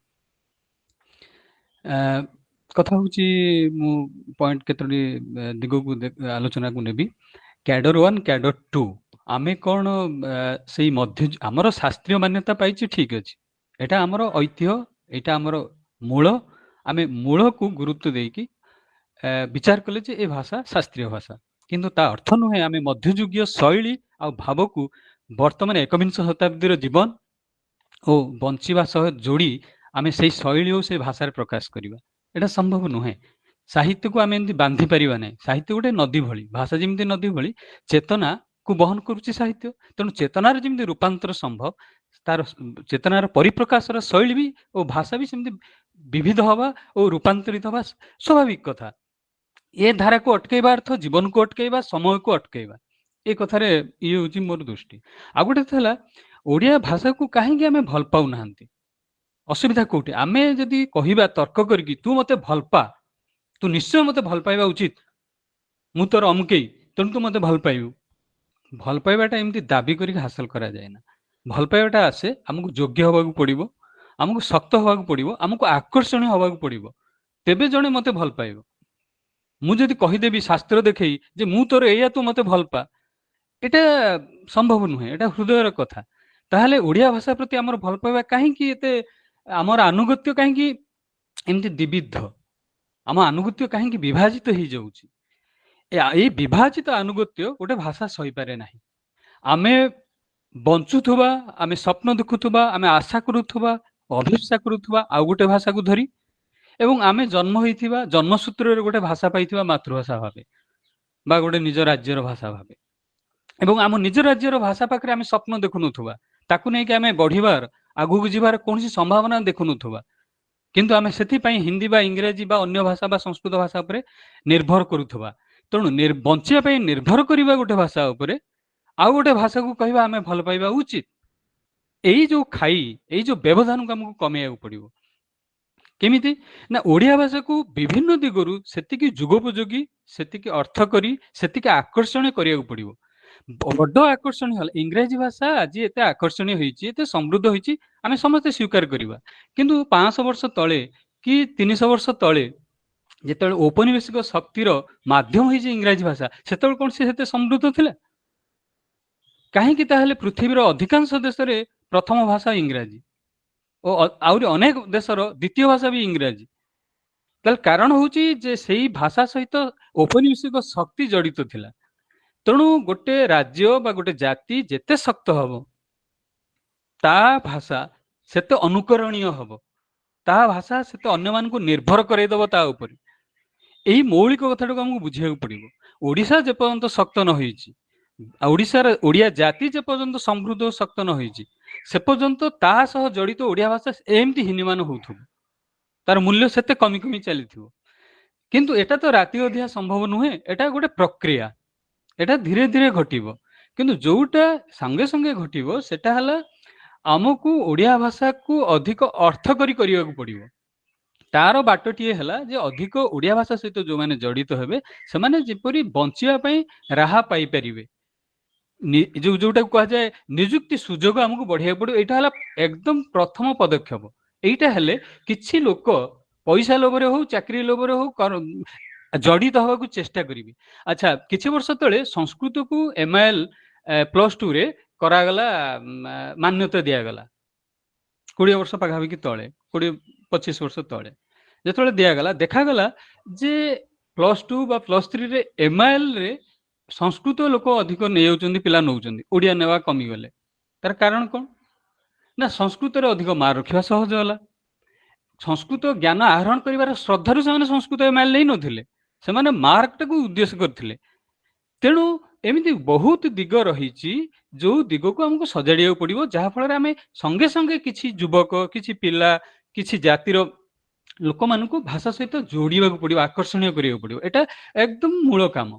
କଥା ହେଉଛି, ମୁଁ ପଏଣ୍ଟ କେତୋଟି ଦିଗକୁ ଆଲୋଚନାକୁ ନେବି। କ୍ୟାଡର 1, କ୍ୟାଡର 2, ଆମେ କ'ଣ ସେଇ ଆମର ଶାସ୍ତ୍ରୀୟ ମାନ୍ୟତା ପାଇଛି, ଠିକ ଅଛି। ଏଇଟା ଆମର ଐତିହ୍ୟ, ଏଇଟା ଆମର ମୂଳ। ଆମେ ମୂଳକୁ ଗୁରୁତ୍ୱ ଦେଇକି ବିଚାର କଲେ ଯେ ଏ ଭାଷା ଶାସ୍ତ୍ରୀୟ ଭାଷା, କିନ୍ତୁ ତା ଅର୍ଥ ନୁହେଁ ଆମେ ମଧ୍ୟଯୁଗୀୟ ଶୈଳୀ ଆଉ ଭାବକୁ ବର୍ତ୍ତମାନ 21ଶ ଶତାବ୍ଦୀର ଜୀବନ ଓ ବଞ୍ଚିବା ସହ ଯୋଡ଼ି ଆମେ ସେଇ ଶୈଳୀ ଓ ସେ ଭାଷାରେ ପ୍ରକାଶ କରିବା। ଏଇଟା ସମ୍ଭବ ନୁହେଁ। ସାହିତ୍ୟକୁ ଆମେ ଏମିତି ବାନ୍ଧି ପାରିବା ନାହିଁ। ସାହିତ୍ୟ ଗୋଟେ ନଦୀ ଭଳି, ଭାଷା ଯେମିତି ନଦୀ ଭଳି ଚେତନାକୁ ବହନ କରୁଛି ସାହିତ୍ୟ। ତେଣୁ ଚେତନାର ଯେମିତି ରୂପାନ୍ତର ସମ୍ଭବ, ତାର ଚେତନାର ପରିପ୍ରକାଶର ଶୈଳୀ ବି ଓ ଭାଷା ବି ସେମିତି ବିବିଧ ହବା ଓ ରୂପାନ୍ତରିତ ହବା ସ୍ୱାଭାବିକ କଥା। ଏ ଧାରାକୁ ଅଟକେଇବା ଅର୍ଥ ଜୀବନକୁ ଅଟକେଇବା, ସମୟକୁ ଅଟକେଇବା। ଏ କଥାରେ ଇଏ ହେଉଛି ମୋର ଦୃଷ୍ଟି। ଆଉ ଗୋଟେ ହେଲା, ଓଡ଼ିଆ ଭାଷାକୁ କାହିଁକି ଆମେ ଭଲ ପାଉନାହାନ୍ତି? ଅସୁବିଧା କୋଉଠି? ଆମେ ଯଦି କହିବା ତର୍କ କରିକି ତୁ ମତେ ଭଲ ପା, ତୁ ନିଶ୍ଚୟ ମତେ ଭଲ ପାଇବା ଉଚିତ, ମୁଁ ତୋର ଅମୁକେଇ, ତେଣୁ ତୁ ମତେ ଭଲ ପାଇବୁ। ଭଲ ପାଇବାଟା ଏମିତି ଦାବି କରିକି ହାସଲ କରାଯାଏ ନା। ଭଲ ପାଇବାଟା ଆସେ, ଆମକୁ ଯୋଗ୍ୟ ହବାକୁ ପଡିବ, ଆମକୁ ଶକ୍ତ ହବାକୁ ପଡିବ, ଆମକୁ ଆକର୍ଷଣୀୟ ହବାକୁ ପଡିବ, ତେବେ ଜଣେ ମତେ ଭଲ ପାଇବ। ମୁଁ ଯଦି କହିଦେବି ଶାସ୍ତ୍ର ଦେଖେଇ ଯେ ମୁଁ ତୋର ଏଇଆ, ତୁ ମତେ ଭଲ ପା, ଏଟା ସମ୍ଭବ ନୁହେଁ। ଏଟା ହୃଦୟର କଥା। ତାହେଲେ ଓଡ଼ିଆ ଭାଷା ପ୍ରତି ଆମର ଭଲ ପାଇବା କାହିଁକି ଏତେ, ଆମର ଆନୁଗତ୍ୟ କାହିଁକି ଏମିତି ଦ୍ୱିବିଧ, ଆମ ଆନୁଗତ୍ୟ କାହିଁକି ବିଭାଜିତ ହେଇଯାଉଛି? ଏଇ ବିଭାଜିତ ଆନୁଗତ୍ୟ ଗୋଟେ ଭାଷା ସହିପାରେ ନାହିଁ। ଆମେ ବଞ୍ଚୁଥିବା, ଆମେ ସ୍ୱପ୍ନ ଦେଖୁଥିବା, ଆମେ ଆଶା କରୁଥିବା, ଅଭିପ୍ସା କରୁଥିବା ଆଉ ଗୋଟେ ଭାଷାକୁ ଧରି, ଏବଂ ଆମେ ଜନ୍ମ ହୋଇଥିବା ଜନ୍ମସୂତ୍ରରେ ଗୋଟେ ଭାଷା ପାଇଥିବା ମାତୃଭାଷା ଭାବେ ବା ଗୋଟେ ନିଜ ରାଜ୍ୟର ଭାଷା ଭାବେ, ଏବଂ ଆମ ନିଜ ରାଜ୍ୟର ଭାଷା ପାଖରେ ଆମେ ସ୍ୱପ୍ନ ଦେଖୁନଥିବା, ତାକୁ ନେଇକି ଆମେ ବଢିବାର, ଆଗକୁ ଯିବାର କୌଣସି ସମ୍ଭାବନା ଦେଖୁନଥିବା, କିନ୍ତୁ ଆମେ ସେଥିପାଇଁ ହିନ୍ଦୀ ବା ଇଂରାଜୀ ବା ଅନ୍ୟ ଭାଷା ବା ସଂସ୍କୃତ ଭାଷା ଉପରେ ନିର୍ଭର କରୁଥିବା। ତେଣୁ ବଞ୍ଚିବା ପାଇଁ ନିର୍ଭର କରିବା ଗୋଟେ ଭାଷା ଉପରେ, ଆଉ ଗୋଟେ ଭାଷାକୁ କହିବା ଆମେ ଭଲ ପାଇବା ଉଚିତ। ଏଇ ଯୋଉ ଖାଇ, ଏଇ ଯୋଉ ବ୍ୟବଧାନକୁ ଆମକୁ କମେଇବାକୁ ପଡିବ। କେମିତି ନା ଓଡ଼ିଆ ଭାଷାକୁ ବିଭିନ୍ନ ଦିଗରୁ ସେତିକି ଯୁଗୋପଯୋଗୀ, ସେତିକି ଅର୍ଥ କରି, ସେତିକି ଆକର୍ଷଣୀୟ କରିବାକୁ ପଡିବ। ବଡ ଆକର୍ଷଣୀୟ ହେଲା ଇଂରାଜୀ ଭାଷା ଆଜି ଏତେ ଆକର୍ଷଣୀୟ ହେଇଛି, ଏତେ ସମୃଦ୍ଧ ହେଇଛି, ଆମେ ସମସ୍ତେ ସ୍ୱୀକାର କରିବା। କିନ୍ତୁ 500 ବର୍ଷ ତଳେ କି 300 ବର୍ଷ ତଳେ ଯେତେବେଳେ ଔପନିବେଶିକ ଶକ୍ତିର ମାଧ୍ୟମ ହେଇଛି ଇଂରାଜୀ ଭାଷା, ସେତେବେଳେ କଣ ସେ ସେତେ ସମୃଦ୍ଧ ଥିଲା? କାହିଁକି ତାହେଲେ ପୃଥିବୀର ଅଧିକାଂଶ ଦେଶରେ ପ୍ରଥମ ଭାଷା ଇଂରାଜୀ ଓ ଆହୁରି ଅନେକ ଦେଶର ଦ୍ୱିତୀୟ ଭାଷା ବି ଇଂରାଜୀ? ତାହେଲେ କାରଣ ହଉଛି ଯେ ସେଇ ଭାଷା ସହିତ ଔପନିବେଶିକ ଶକ୍ତି ଜଡିତ ଥିଲା। ତେଣୁ ଗୋଟେ ରାଜ୍ୟ ବା ଗୋଟେ ଜାତି ଯେତେ ଶକ୍ତ ହବ, ତା ଭାଷା ସେତେ ଅନୁକରଣୀୟ ହବ, ତା ଭାଷା ସେତେ ଅନ୍ୟମାନଙ୍କୁ ନିର୍ଭର କରାଇଦବ ତା ଉପରେ। ଏହି ମୌଳିକ କଥାଟାକୁ ଆମକୁ ବୁଝିବାକୁ ପଡିବ। ଓଡ଼ିଶା ଯେପର୍ଯ୍ୟନ୍ତ ଶକ୍ତ ନ ହେଇଛି, ଓଡ଼ିଶାର ଓଡ଼ିଆ ଜାତି ଯେପର୍ଯ୍ୟନ୍ତ ସମୃଦ୍ଧ ଓ ଶକ୍ତ ନ ହେଇଛି, ସେ ପର୍ଯ୍ୟନ୍ତ ତା ସହ ଜଡିତ ଓଡ଼ିଆ ଭାଷା ଏମିତି ହୀନମାନ ହଉଥିବ, ତାର ମୂଲ୍ୟ ସେତେ କମି କମି ଚାଲିଥିବ। କିନ୍ତୁ ଏଟା ତ ରାତି ଅଧିଆ ସମ୍ଭବ ନୁହେଁ, ଏଟା ଗୋଟେ ପ୍ରକ୍ରିୟା, ଏଟା ଧୀରେ ଧୀରେ ଘଟିବ। କିନ୍ତୁ ଯୋଉଟା ସାଙ୍ଗେ ସାଙ୍ଗେ ଘଟିବ ସେଟା ହେଲା ଆମକୁ ଓଡ଼ିଆ ଭାଷାକୁ ଅଧିକ ଅର୍ଥ କରି କରିବାକୁ ପଡିବ। ତାର ବାଟଟିଏ ହେଲା ଯେ ଅଧିକ ଓଡ଼ିଆ ଭାଷା ସହିତ ଯୋଉମାନେ ଜଡିତ ହେବେ, ସେମାନେ ଯେପରି ବଞ୍ଚିବା ପାଇଁ ରାହା ପାଇପାରିବେ, ଯୋଉଟାକୁ କୁହାଯାଏ ନିଯୁକ୍ତି ସୁଯୋଗ ଆମକୁ ବଢିବାକୁ ପଡିବ। ଏଇଟା ହେଲା ଏକଦମ ପ୍ରଥମ ପଦକ୍ଷେପ। ଏଇଟା ହେଲେ କିଛି ଲୋକ ପଇସା ଲୋଭରେ ହଉ, ଚାକିରି ଲୋଭରେ ହଉ ଜଡିତ ହବାକୁ ଚେଷ୍ଟା କରିବେ। ଆଚ୍ଛା, କିଛି ବର୍ଷ ତଳେ ସଂସ୍କୃତକୁ MIL +2 ରେ କରାଗଲା, ମାନ୍ୟତା ଦିଆଗଲା। 20 ବର୍ଷ ପାଖାପାଖି ତଳେ, 20-25 ବର୍ଷ ତଳେ ଯେତେବେଳେ ଦିଆଗଲା, ଦେଖାଗଲା ଯେ +2 ବା +3 ରେ MIL ରେ ସଂସ୍କୃତ ଲୋକ ଅଧିକ ନେଇଯାଉଛନ୍ତି, ପିଲା ନେଉଛନ୍ତି, ଓଡ଼ିଆ ନେବା କମିଗଲେ। ତାର କାରଣ କଣ ନା ସଂସ୍କୃତରେ ଅଧିକ ମାର୍କ ରଖିବା ସହଜ ହେଲା। ସଂସ୍କୃତ ଜ୍ଞାନ ଆହରଣ କରିବାର ଶ୍ରଦ୍ଧାରୁ ସେମାନେ ସଂସ୍କୃତ MIL ନେଇ ନଥିଲେ, ସେମାନେ ମାର୍କଟାକୁ ଉଦ୍ଦେଶ୍ୟ କରିଥିଲେ। ତେଣୁ ଏମିତି ବହୁତ ଦିଗ ରହିଛି ଯୋଉ ଦିଗକୁ ଆମକୁ ସଜାଡ଼ିବାକୁ ପଡିବ, ଯାହା ଫଳରେ ଆମେ ସଙ୍ଗେ ସଙ୍ଗେ କିଛି ଯୁବକ, କିଛି ପିଲା, କିଛି ଜାତିର ଲୋକମାନଙ୍କୁ ଭାଷା ସହିତ ଯୋଡ଼ିବାକୁ ପଡିବ, ଆକର୍ଷଣୀୟ କରିବାକୁ ପଡିବ। ଏଟା ଏକଦମ ମୂଳ କାମ।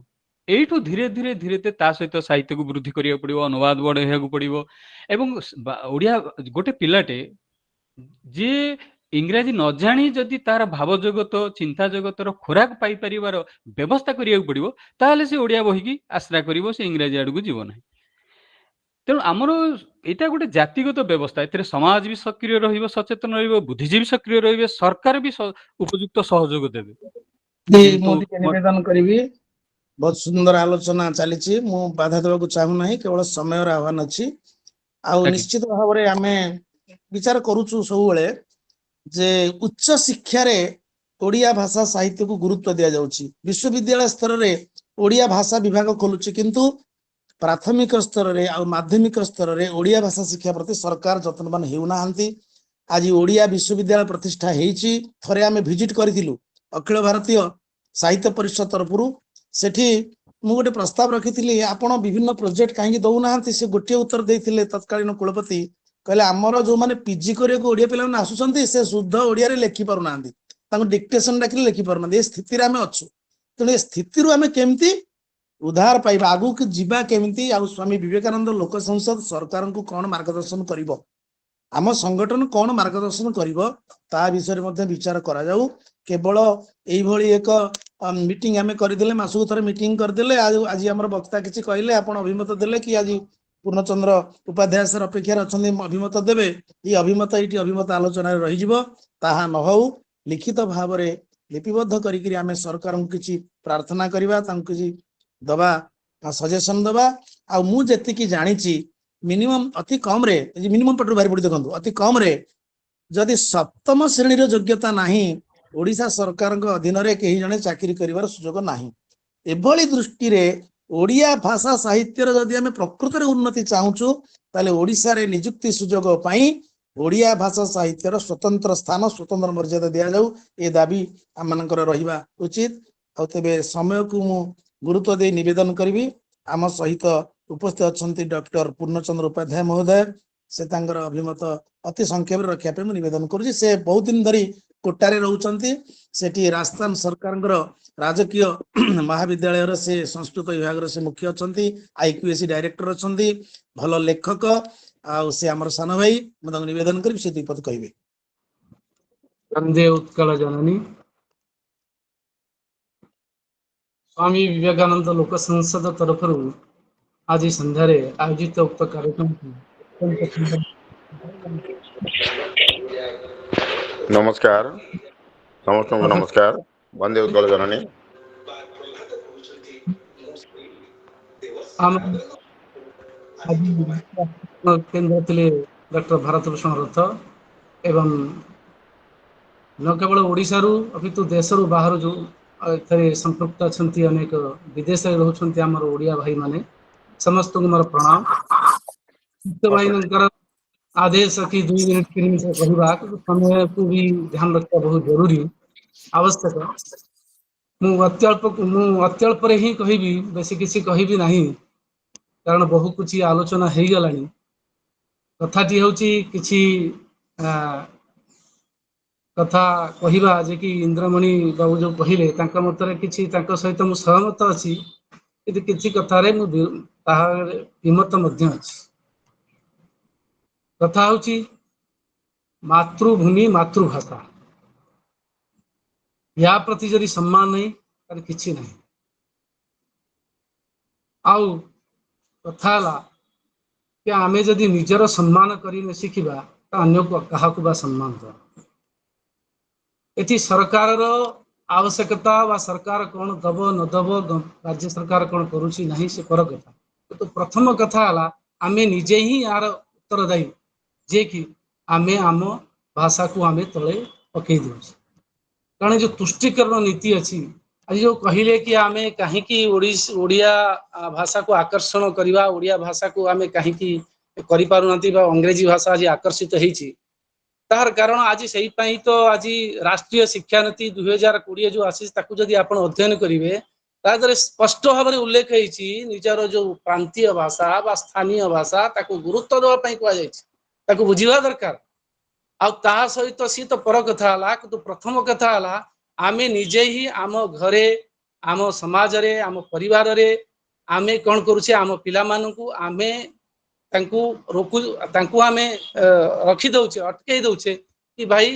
ଏଇଠୁ ଧୀରେ ଧୀରେ ଧୀରେ ଧୀରେ ତା ସହିତ ସାହିତ୍ୟକୁ ବୃଦ୍ଧି କରିବାକୁ ପଡିବ, ଅନୁବାଦ ବଢେଇବାକୁ ପଡିବ। ଏବଂ ଓଡ଼ିଆ ଗୋଟେ ପିଲାଟେ ଯିଏ ଇଂରାଜୀ ନ ଜାଣି ଯଦି ତାର ଭାବ ଜଗତ, ଚିନ୍ତା ଜଗତର ଖୋରାକ ପାଇପାରିବାର ବ୍ୟବସ୍ଥା କରିବାକୁ ପଡିବ, ତାହେଲେ ସେ ଓଡ଼ିଆ ବହିକି ଆଶ୍ରା କରିବ, ସେ ଇଂରାଜୀ ଆଡକୁ ଯିବ ନାହିଁ। ତେଣୁ ଆମର ଏଇଟା ଗୋଟେ ଜାତିଗତ ବ୍ୟବସ୍ଥା, ଏଥିରେ ସମାଜ ବି ସକ୍ରିୟ ରହିବ, ସଚେତନ ରହିବ, ବୁଦ୍ଧିଜୀବୀ ସକ୍ରିୟ ରହିବେ, ସରକାର ବି ଉପଯୁକ୍ତ ସହଯୋଗ ଦେବେ। ମୁଁ ଟିକେ ନିବେଦନ କରିବି, ବହୁତ ସୁନ୍ଦର ଆଲୋଚନା ଚାଲିଛି, ମୁଁ ବାଧା ଦେବାକୁ ଚାହୁଁନାହିଁ, କେବଳ ସମୟର ଆହ୍ୱାନ ଅଛି। ଆଉ ନିଶ୍ଚିତ ଭାବରେ ଆମେ ବିଚାର କରୁଛୁ ସବୁବେଳେ ଯେ ଉଚ୍ଚ ଶିକ୍ଷାରେ ଓଡ଼ିଆ ଭାଷା ସାହିତ୍ୟକୁ ଗୁରୁତ୍ୱ ଦିଆଯାଉଛି। ବିଶ୍ୱବିଦ୍ୟାଳୟ ସ୍ତରରେ ଓଡ଼ିଆ ଭାଷା ବିଭାଗ ଖୋଲୁଛି, କିନ୍ତୁ ପ୍ରାଥମିକ ସ୍ତରରେ ଆଉ ମାଧ୍ୟମିକ ସ୍ତରରେ ଓଡ଼ିଆ ଭାଷା ଶିକ୍ଷା ପ୍ରତି ସରକାର ଯତ୍ନବାନ ହେଉନାହାନ୍ତି। ଆଜି ଓଡ଼ିଆ ବିଶ୍ୱବିଦ୍ୟାଳୟ ପ୍ରତିଷ୍ଠା ହେଇଛି। ଥରେ ଆମେ ଭିଜିଟ କରିଥିଲୁ ଅଖିଳ ଭାରତୀୟ ସାହିତ୍ୟ ପରିଷଦ ତରଫରୁ। ସେଠି ମୁଁ ଗୋଟେ ପ୍ରସ୍ତାବ ରଖିଥିଲି, ଆପଣ ବିଭିନ୍ନ ପ୍ରୋଜେକ୍ଟ କାହିଁକି ଦଉନାହାନ୍ତି? ସେ ଗୋଟିଏ ଉତ୍ତର ଦେଇଥିଲେ ତତ୍କାଳୀନ କୁଳପତି, କହିଲେ ଆମର ଯୋଉମାନେ ପିଜି କରିବାକୁ ଓଡ଼ିଆ ପିଲାମାନେ ଆସୁଛନ୍ତି, ସେ ଶୁଦ୍ଧ ଓଡ଼ିଆରେ ଲେଖି ପାରୁନାହାନ୍ତି, ତାଙ୍କୁ ଡିକ୍ଟେସନ ଡାକିଲେ ଲେଖି ପାରୁନାହାନ୍ତି। ଏ ସ୍ଥିତିରେ ଆମେ ଅଛୁ। ତେଣୁ ଏ ସ୍ଥିତିରୁ ଆମେ କେମିତି ଉଦ୍ଧାର ପାଇବା, ଆଗକୁ ଯିବା କେମିତି? ଆଉ ସ୍ୱାମୀ ବିବେକାନନ୍ଦ ଲୋକ ସଂସଦ ସରକାରଙ୍କୁ କଣ ମାର୍ଗଦର୍ଶନ କରିବ, ଆମ ସଂଗଠନ କଣ ମାର୍ଗଦର୍ଶନ କରିବ, ତା ବିଷୟରେ ମଧ୍ୟ ବିଚାର କରାଯାଉ। କେବଳ ଏଇଭଳି ଏକ ମିଟିଂ ଆମେ କରିଦେଲେ, ମାସକୁ ଥରେ ମିଟିଂ କରିଦେଲେ, ଆଜି ଆମର ବକ୍ତା କିଛି କହିଲେ, ଆପଣ ଅଭିମତ ଦେଲେ କି ଆଜି ପୂର୍ଣ୍ଣଚନ୍ଦ୍ର ଉପାଧ୍ୟାୟ ସାର୍ ଅପେକ୍ଷାରେ ଅଛନ୍ତି ଅଭିମତ ଦେବେ, ଏଇ ଅଭିମତ ଏଇଠି ଅଭିମତ ଆଲୋଚନାରେ ରହିଯିବ। ତାହା ନ ହଉ, ଲିଖିତ ଭାବରେ ଲିପିବଦ୍ଧ କରିକି ଆମେ ସରକାରଙ୍କୁ କିଛି ପ୍ରାର୍ଥନା କରିବା, ତାଙ୍କୁ କିଛି ଦବା, ସଜେସନ ଦବା। ଆଉ ମୁଁ ଯେତିକି ଜାଣିଛି, ମିନିମମ୍ ଅତି କମରେ, ମିନିମମ୍ ପଟରୁ ବାହାରି ପଡି ଦେଖନ୍ତୁ, ଅତି କମରେ ଯଦି 7ମ ଶ୍ରେଣୀର ଯୋଗ୍ୟତା ନାହିଁ, ଓଡ଼ିଶା ସରକାରଙ୍କ ଅଧୀନରେ କେହି ଜଣେ ଚାକିରି କରିବାର ସୁଯୋଗ ନାହିଁ। ଏଭଳି ଦୃଷ୍ଟିରେ ଓଡ଼ିଆ ଭାଷା ସାହିତ୍ୟର ଯଦି ଆମେ ପ୍ରକୃତରେ ଉନ୍ନତି ଚାହୁଁଛୁ, ତାହେଲେ ଓଡ଼ିଶାରେ ନିଯୁକ୍ତି ସୁଯୋଗ ପାଇଁ ଓଡ଼ିଆ ଭାଷା ସାହିତ୍ୟର ସ୍ୱତନ୍ତ୍ର ସ୍ଥାନ, ସ୍ୱତନ୍ତ୍ର ମର୍ଯ୍ୟାଦା ଦିଆଯାଉ, ଏ ଦାବି ଆମମାନଙ୍କର ରହିବା ଉଚିତ। ଆଉ ତେବେ ସମୟକୁ ମୁଁ ଗୁରୁତ୍ୱ ଦେଇ ନିବେଦନ କରିବି, ଆମ ସହିତ ଉପସ୍ଥିତ ଅଛନ୍ତି ଡକ୍ଟର ପୂର୍ଣ୍ଣଚନ୍ଦ୍ର ଉପାଧ୍ୟାୟ ମହୋଦୟ। ସେ ତାଙ୍କର ଅଭିମତ ଅତି ସଂକ୍ଷେପରେ ରଖିବା ପାଇଁ ମୁଁ ନିବେଦନ କରୁଛି। ସେ ବହୁତ ଦିନ ଧରି କୋଟାରେ ରହୁଛନ୍ତି, ସେଠି ରାଜସ୍ଥାନ ସରକାରଙ୍କର ରାଜକୀୟ ମହାବିଦ୍ୟାଳୟର ସେ ସଂସ୍କୃତ ବିଭାଗର ସେ ମୁଖ୍ୟ ଅଛନ୍ତି, IQAC ଡାଇରେକ୍ଟର ଅଛନ୍ତି, ଭଲ ଲେଖକ। ଆଉ ସେ ଆମର ସାନ ଭାଇ, ମୁଁ ତାଙ୍କୁ ନିବେଦନ କରିବି ସେ ଦୁଇ ପଦ କହିବେ। वंदे उत्कल जननी स्वामी विवेकानंद लोक संसद तरफ आज संध्यारे आयोजित उक्त कार्यक्रम नमस्कार समस्त को नमस्कार वंदे उत्कल जननी केन्द्र थे डॉक्टर भारत भूषण रथ एवं न केवल ओडिशा रु अपितु देश रु बाहर जो एथे संपृक्त अछंती अनेक विदेश रे रहउछंती हमर ओडिया भाई माने समस्त को मोर प्रणाम भाई नंकर आदेश कि 2 मिनट 3 मिनट कहबा समय को भी ध्यान रखना बहुत जरूरी आवश्यक मु अत्यल्प रे ही कहबी बेसी किसी कहबी नहीं कारण बहु कुछ आलोचना हो गलानी कथाटी होची किछि कथा कहवा जे कि इंद्रमणि बाबू जो कहले तांका मतरे किछि तांका सहित मु सहमत अछि कि किछि कथारे मु विमत मध्य अछि कथा होची मातृभूमि मातृभाषा या प्रति जदि सम्मान नहीं तार किछि नहीं आउ कथा ला कि आमे जदि निजर सम्मान करी न शिखिबा अन्य को कहा को बा सम्मान दो एटी सरकार रो आवश्यकता वा सरकार कौन दब न दब राज्य सरकार कौन करुची नहीं से पर कथा तो प्रथम कथा हला आमे निजे ही यार उत्तरदायी जे कि आमे आम भाषा को आमे तले पकई दउ कारण जो तुष्टिकरण नीति अच्छी आज जो कहले कि आमे कहीं ओडिया भाषा को आकर्षण करवा ओडिया भाषा को आमे कहीं करि पारुनाती बा अंग्रेजी भाषा आज आकर्षित होईची तार कारण आज सही पाई तो आज राष्ट्रीय शिक्षा नीति 2020 जो आसी ताकू जदि आपण अध्ययन करिवे तादरे स्पष्ट भाव में उल्लेख होईची निजर जो प्रांतीय भाषा बा स्थानीय भाषा ताकू गुरुत्व देवा पई कुआ जाईची ताकू बुझिबा दरकार आ ता सहित सी तो पर कथा हला कि प्रथम कथा हला आमे निजे ही आम घरे आम समाज रे आम परिवार रे आमे कौन करूछे आम पिला मानकू आमे तांकू रोकू तांकू आमे रखी दउछे अटकई दउछे कि भाई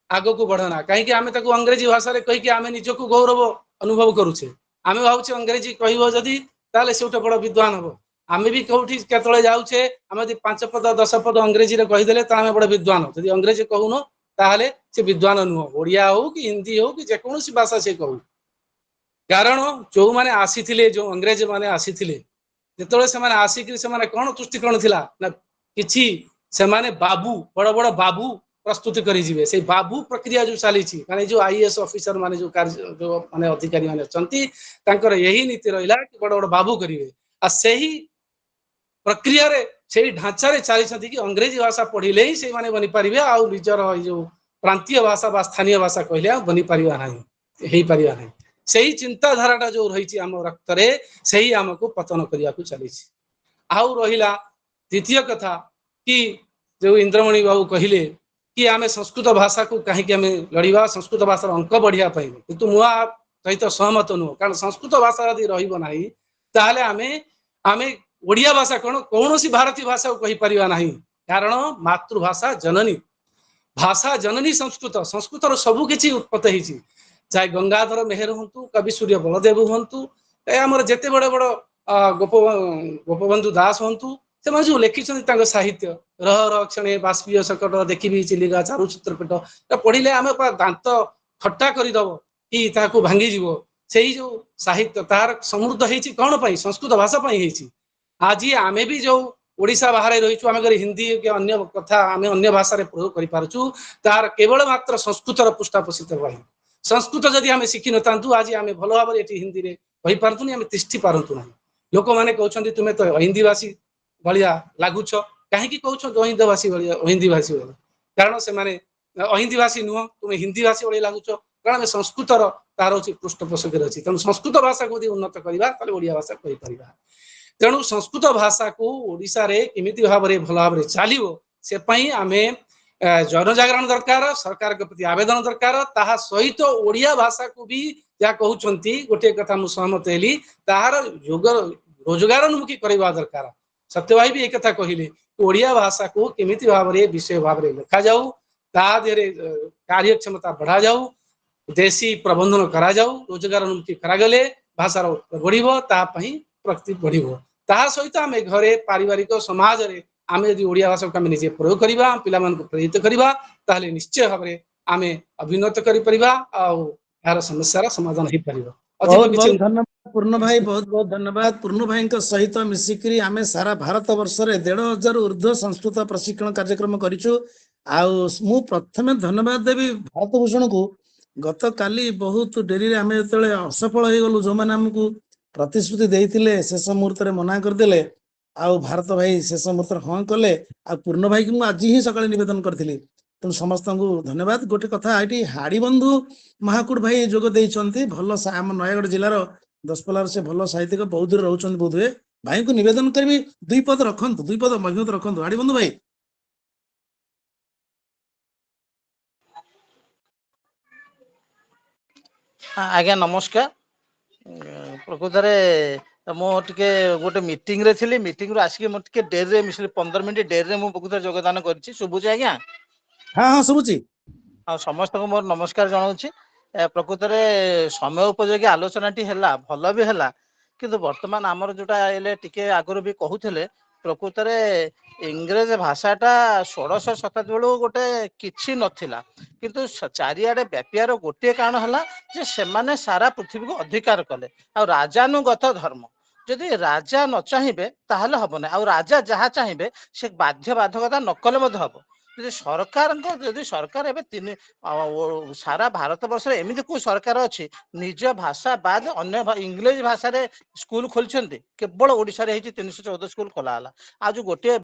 आगो को बढ़ना कहीं आमे ताकू अंग्रेजी भाषा रे कहि कि आमे निजको गौरव अनुभव करूछे आमे भावछे अंग्रेजी कहबो जदी ताले सेउटा बड़ विद्वान हबो आमे भी कोठी केतळे जाउछे आमे 5 पद 10 पद अंग्रेजी रे कहि देले ता आमे बड़ विद्वान जदी अंग्रेजी कहूनो ताहले से विद्वान नुह ओडिया हो कि हिंदी हो कि जेकोसी भाषा से कहू कारण जो माने आसीथिले जो अंग्रेज माने आसीथिले जेतळे से माने आसीकरी से माने कोन तुष्टिकरण थिला ना किछि से माने बाबू बड़ बड़ बाबू प्रस्तुत करी जिवे से बाबू प्रक्रिया जो चली छी माने जो आईएएस ऑफिसर माने जो कार्य जो माने अधिकारी माने चंती तांकर यही नीति रहिला कि बड़ बड़ बाबू करिवे आ सही प्रक्रिया रे सेही ढांचा रे चली छथि कि अंग्रेजी भाषा पढिले ही से माने बनि परिबे आ निजर जो प्रांतीय भाषा बा स्थानीय भाषा कहले बनि परिबा नाही हेई परिबा नाही सही चिंताधारा जो रही आम रक्त रे सही आमको पतन करने को चली आउ रहिला द्वितीय कथा कि जो इंद्रमणि बाबू कहले कि आमे संस्कृत भाषा को कहीं आमे लड़िबा संस्कृत भाषा अंक बढ़िया पाइब किंतु मुआ सहित सहमत नुह कारण संस्कृत भाषा यदि रहिबो नाही ताहले आमे आमे ओडिया भाषा कौन सी भारतीय भाषा को कहि परिबा नाही कारण मातृभाषा जननी भाषा जननी संस्कृत संस्कृत सबु किछि उत्पत्ति हिची चाहे गंगाधर मेहर हूँ कवि सूर्य बलदेव हूँ आमर जिते बड़ बड़ गोपबंधु दास हूँ से जो लिखिं साहित्य रह क्षणे बाष्पीय सकट देखी चिलिका चारु चित्रपट पढ़ले आम दांत खट्टा करदब कि ताकू भांगी से जो साहित्य तार समृद्ध होती कौन पाई संस्कृत भाषा पाई आज आमे भी जो ओडिशा बाहर रही आम हिंदी के अन्य कथा आम अन्य भाषा प्रयोग कर तार केवल मात्र संस्कृत पृष्ठापोषित रही संस्कृत जदि आम शिखी न था आज आम भल भाव हिंदी में कही पारतुनी आम तिष्ठी पारतु ना लोक मैंने कहते तुम्हें तो हिंदी भाषी भाया लगुच कहीं कौन हिंदी भाषी हिंदी भाषी कारण से अहिंदी भाषी नुह तुम्हें हिंदी भाषी भाई लगुच कारण संस्कृत तार हूँ पृष्ठपोषक अच्छी तेणु संस्कृत भाषा को उन्नत करवा ओडिया भाषा कहीपर तेणु संस्कृत भाषा को ओडिशा रे केमिति भाव में भल भाव चलो से आम जनजागरण दरकार सरकार के प्रति आवेदन दरकार ताहा सहित ओडिया भाषा को भी जहाँ कहते गोटे कथा मुझे सहमत हेली ताहार रोजगारोन्मुखी करवा दरकार सत्यभाई भी एक कथा कहले ओडिया भाषा को केमिति भाव में विषय भाव में लिखा जाऊ ତା ଦେହରେ କାର୍ଯ୍ୟକ୍ଷମତା ବଢା ଯାଉ, ଦେଶୀ ପ୍ରବନ୍ଧନ କରାଯାଉ, ରୋଜଗାର ଉନ୍ନତି କରାଗଲେ ଭାଷାର ବଢିବ, ତା ପାଇଁ ପ୍ରତି ବଢିବ। ତାହା ସହିତ ଆମେ ଘରେ ପାରିବାରିକ ସମାଜରେ ଆମେ ଯଦି ଓଡ଼ିଆ ଭାଷାକୁ ଆମେ ନିଜେ ପ୍ରୟୋଗ କରିବା, ପିଲାମାନଙ୍କୁ ପ୍ରେରିତ କରିବା, ତାହେଲେ ନିଶ୍ଚୟ ଭାବରେ ଆମେ ଅଭ୍ୟୁନ୍ନତ କରିପାରିବା ଆଉ ଏହାର ସମସ୍ୟାର ସମାଧାନ ହେଇପାରିବ। ଅଧିକ ବହୁତ କିଛି ବହୁତ ଧନ୍ୟବାଦ ପୂର୍ଣ୍ଣ ଭାଇ, ବହୁତ ବହୁତ ଧନ୍ୟବାଦ। ପୂର୍ଣ୍ଣ ଭାଇଙ୍କ ସହିତ ମିଶିକିରି ଆମେ ସାରା ଭାରତ ବର୍ଷରେ 1,500 ଉର୍ଦ୍ଧ୍ୱ ସଂସ୍କୃତ ପ୍ରଶିକ୍ଷଣ କାର୍ଯ୍ୟକ୍ରମ କରିଛୁ। ଆଉ ମୁଁ ପ୍ରଥମେ ଧନ୍ୟବାଦ ଦେବି ଭାରତ ଭୂଷଣକୁ। ଗତକାଲି ବହୁତ ଡେରିରେ ଆମେ ଯେତେବେଳେ ଅସଫଳ ହେଇଗଲୁ, ଯୋଉମାନେ ଆମକୁ ପ୍ରତିଶ୍ରୁତି ଦେଇଥିଲେ ଶେଷ ମୁହୂର୍ତ୍ତରେ ମନା କରିଦେଲେ, ଆଉ ଭାରତ ଭାଇ ଶେଷ ମୁହୂର୍ତ୍ତରେ ହଁ କଲେ। ଆଉ ପୂର୍ଣ୍ଣ ଭାଇକି ମୁଁ ଆଜି ହିଁ ସକାଳେ ନିବେଦନ କରିଥିଲି। ତେଣୁ ସମସ୍ତଙ୍କୁ ଧନ୍ୟବାଦ। ଗୋଟେ କଥା ଏଠି ହାଡି ବନ୍ଧୁ ମହାକୁଡ ଭାଇ ଯୋଗ ଦେଇଛନ୍ତି। ଭଲ ଆମ ନୟାଗଡ଼ ଜିଲ୍ଲାର ଦଶପଲ୍ଲାର ସେ ଭଲ ସାହିତ୍ୟିକ, ବୌଦ୍ଧରେ ରହୁଛନ୍ତି ବୋଧହୁଏ। ଭାଇଙ୍କୁ ନିବେଦନ କରିବି, 2 ପଦ ରଖନ୍ତୁ, 2 ପଦ ମହିମତ ରଖନ୍ତୁ। ହାଡି ବନ୍ଧୁ ଭାଇ। ଆଜ୍ଞା ନମସ୍କାର। ପ୍ରକୃତରେ ମୁଁ ଟିକେ ଗୋଟେ ମିଟିଂରେ ଥିଲି, ମିଟିଂରୁ ଆସିକି ମୁଁ ଟିକେ ଡେରିରେ ମିଶିଲି, 15 ମିନିଟ୍ ଡେରିରେ ମୁଁ ପ୍ରକୃତରେ ଯୋଗଦାନ କରିଛି। ଶୁଭୁଛି ଆଜ୍ଞା? ହଁ ହଁ ଶୁଭୁଛି। ଆଉ ସମସ୍ତଙ୍କୁ ମୋର ନମସ୍କାର ଜଣାଉଛି। ପ୍ରକୃତରେ ସମୟ ଉପଯୋଗୀ ଆଲୋଚନାଟି ହେଲା, ଭଲ ବି ହେଲା। କିନ୍ତୁ ବର୍ତ୍ତମାନ ଆମର ଯୋଉଟା ହେଲେ ଟିକେ ଆଗରୁ ବି କହୁଥିଲେ, ପ୍ରକୃତରେ ଇଂରେଜ ଭାଷାଟା 16ଶ ଶତାବ୍ଦୀ ବେଳକୁ ଗୋଟେ କିଛି ନଥିଲା, କିନ୍ତୁ ଚାରିଆଡେ ବ୍ୟାପିବାର ଗୋଟିଏ କାରଣ ହେଲା ଯେ ସେମାନେ ସାରା ପୃଥିବୀକୁ ଅଧିକାର କଲେ। ଆଉ ରାଜାନୁଗତ ଧର୍ମ, ଯଦି ରାଜା ନ ଚାହିଁବେ ତାହେଲେ ହବ ନାହିଁ, ଆଉ ରାଜା ଯାହା ଚାହିଁବେ ସେ ବାଧ୍ୟବାଧକତା ନ କଲେ ମଧ୍ୟ ହବ। ଯଦି ସରକାର ଏବେ ସାରା ଭାରତ ବର୍ଷରେ ଏମିତି କୋଉ ସରକାର ଅଛି ନିଜ ଭାଷା ବାଦ ଅନ୍ୟ ଇଂରେଜ ଭାଷାରେ ସ୍କୁଲ ଖୋଲିଛନ୍ତି? କେବଳ ଓଡିଶାରେ ହେଇଛି 314 ସ୍କୁଲ ଖୋଲା ହେଲା। ଆଉ ଯୋଉ ଗୋଟିଏ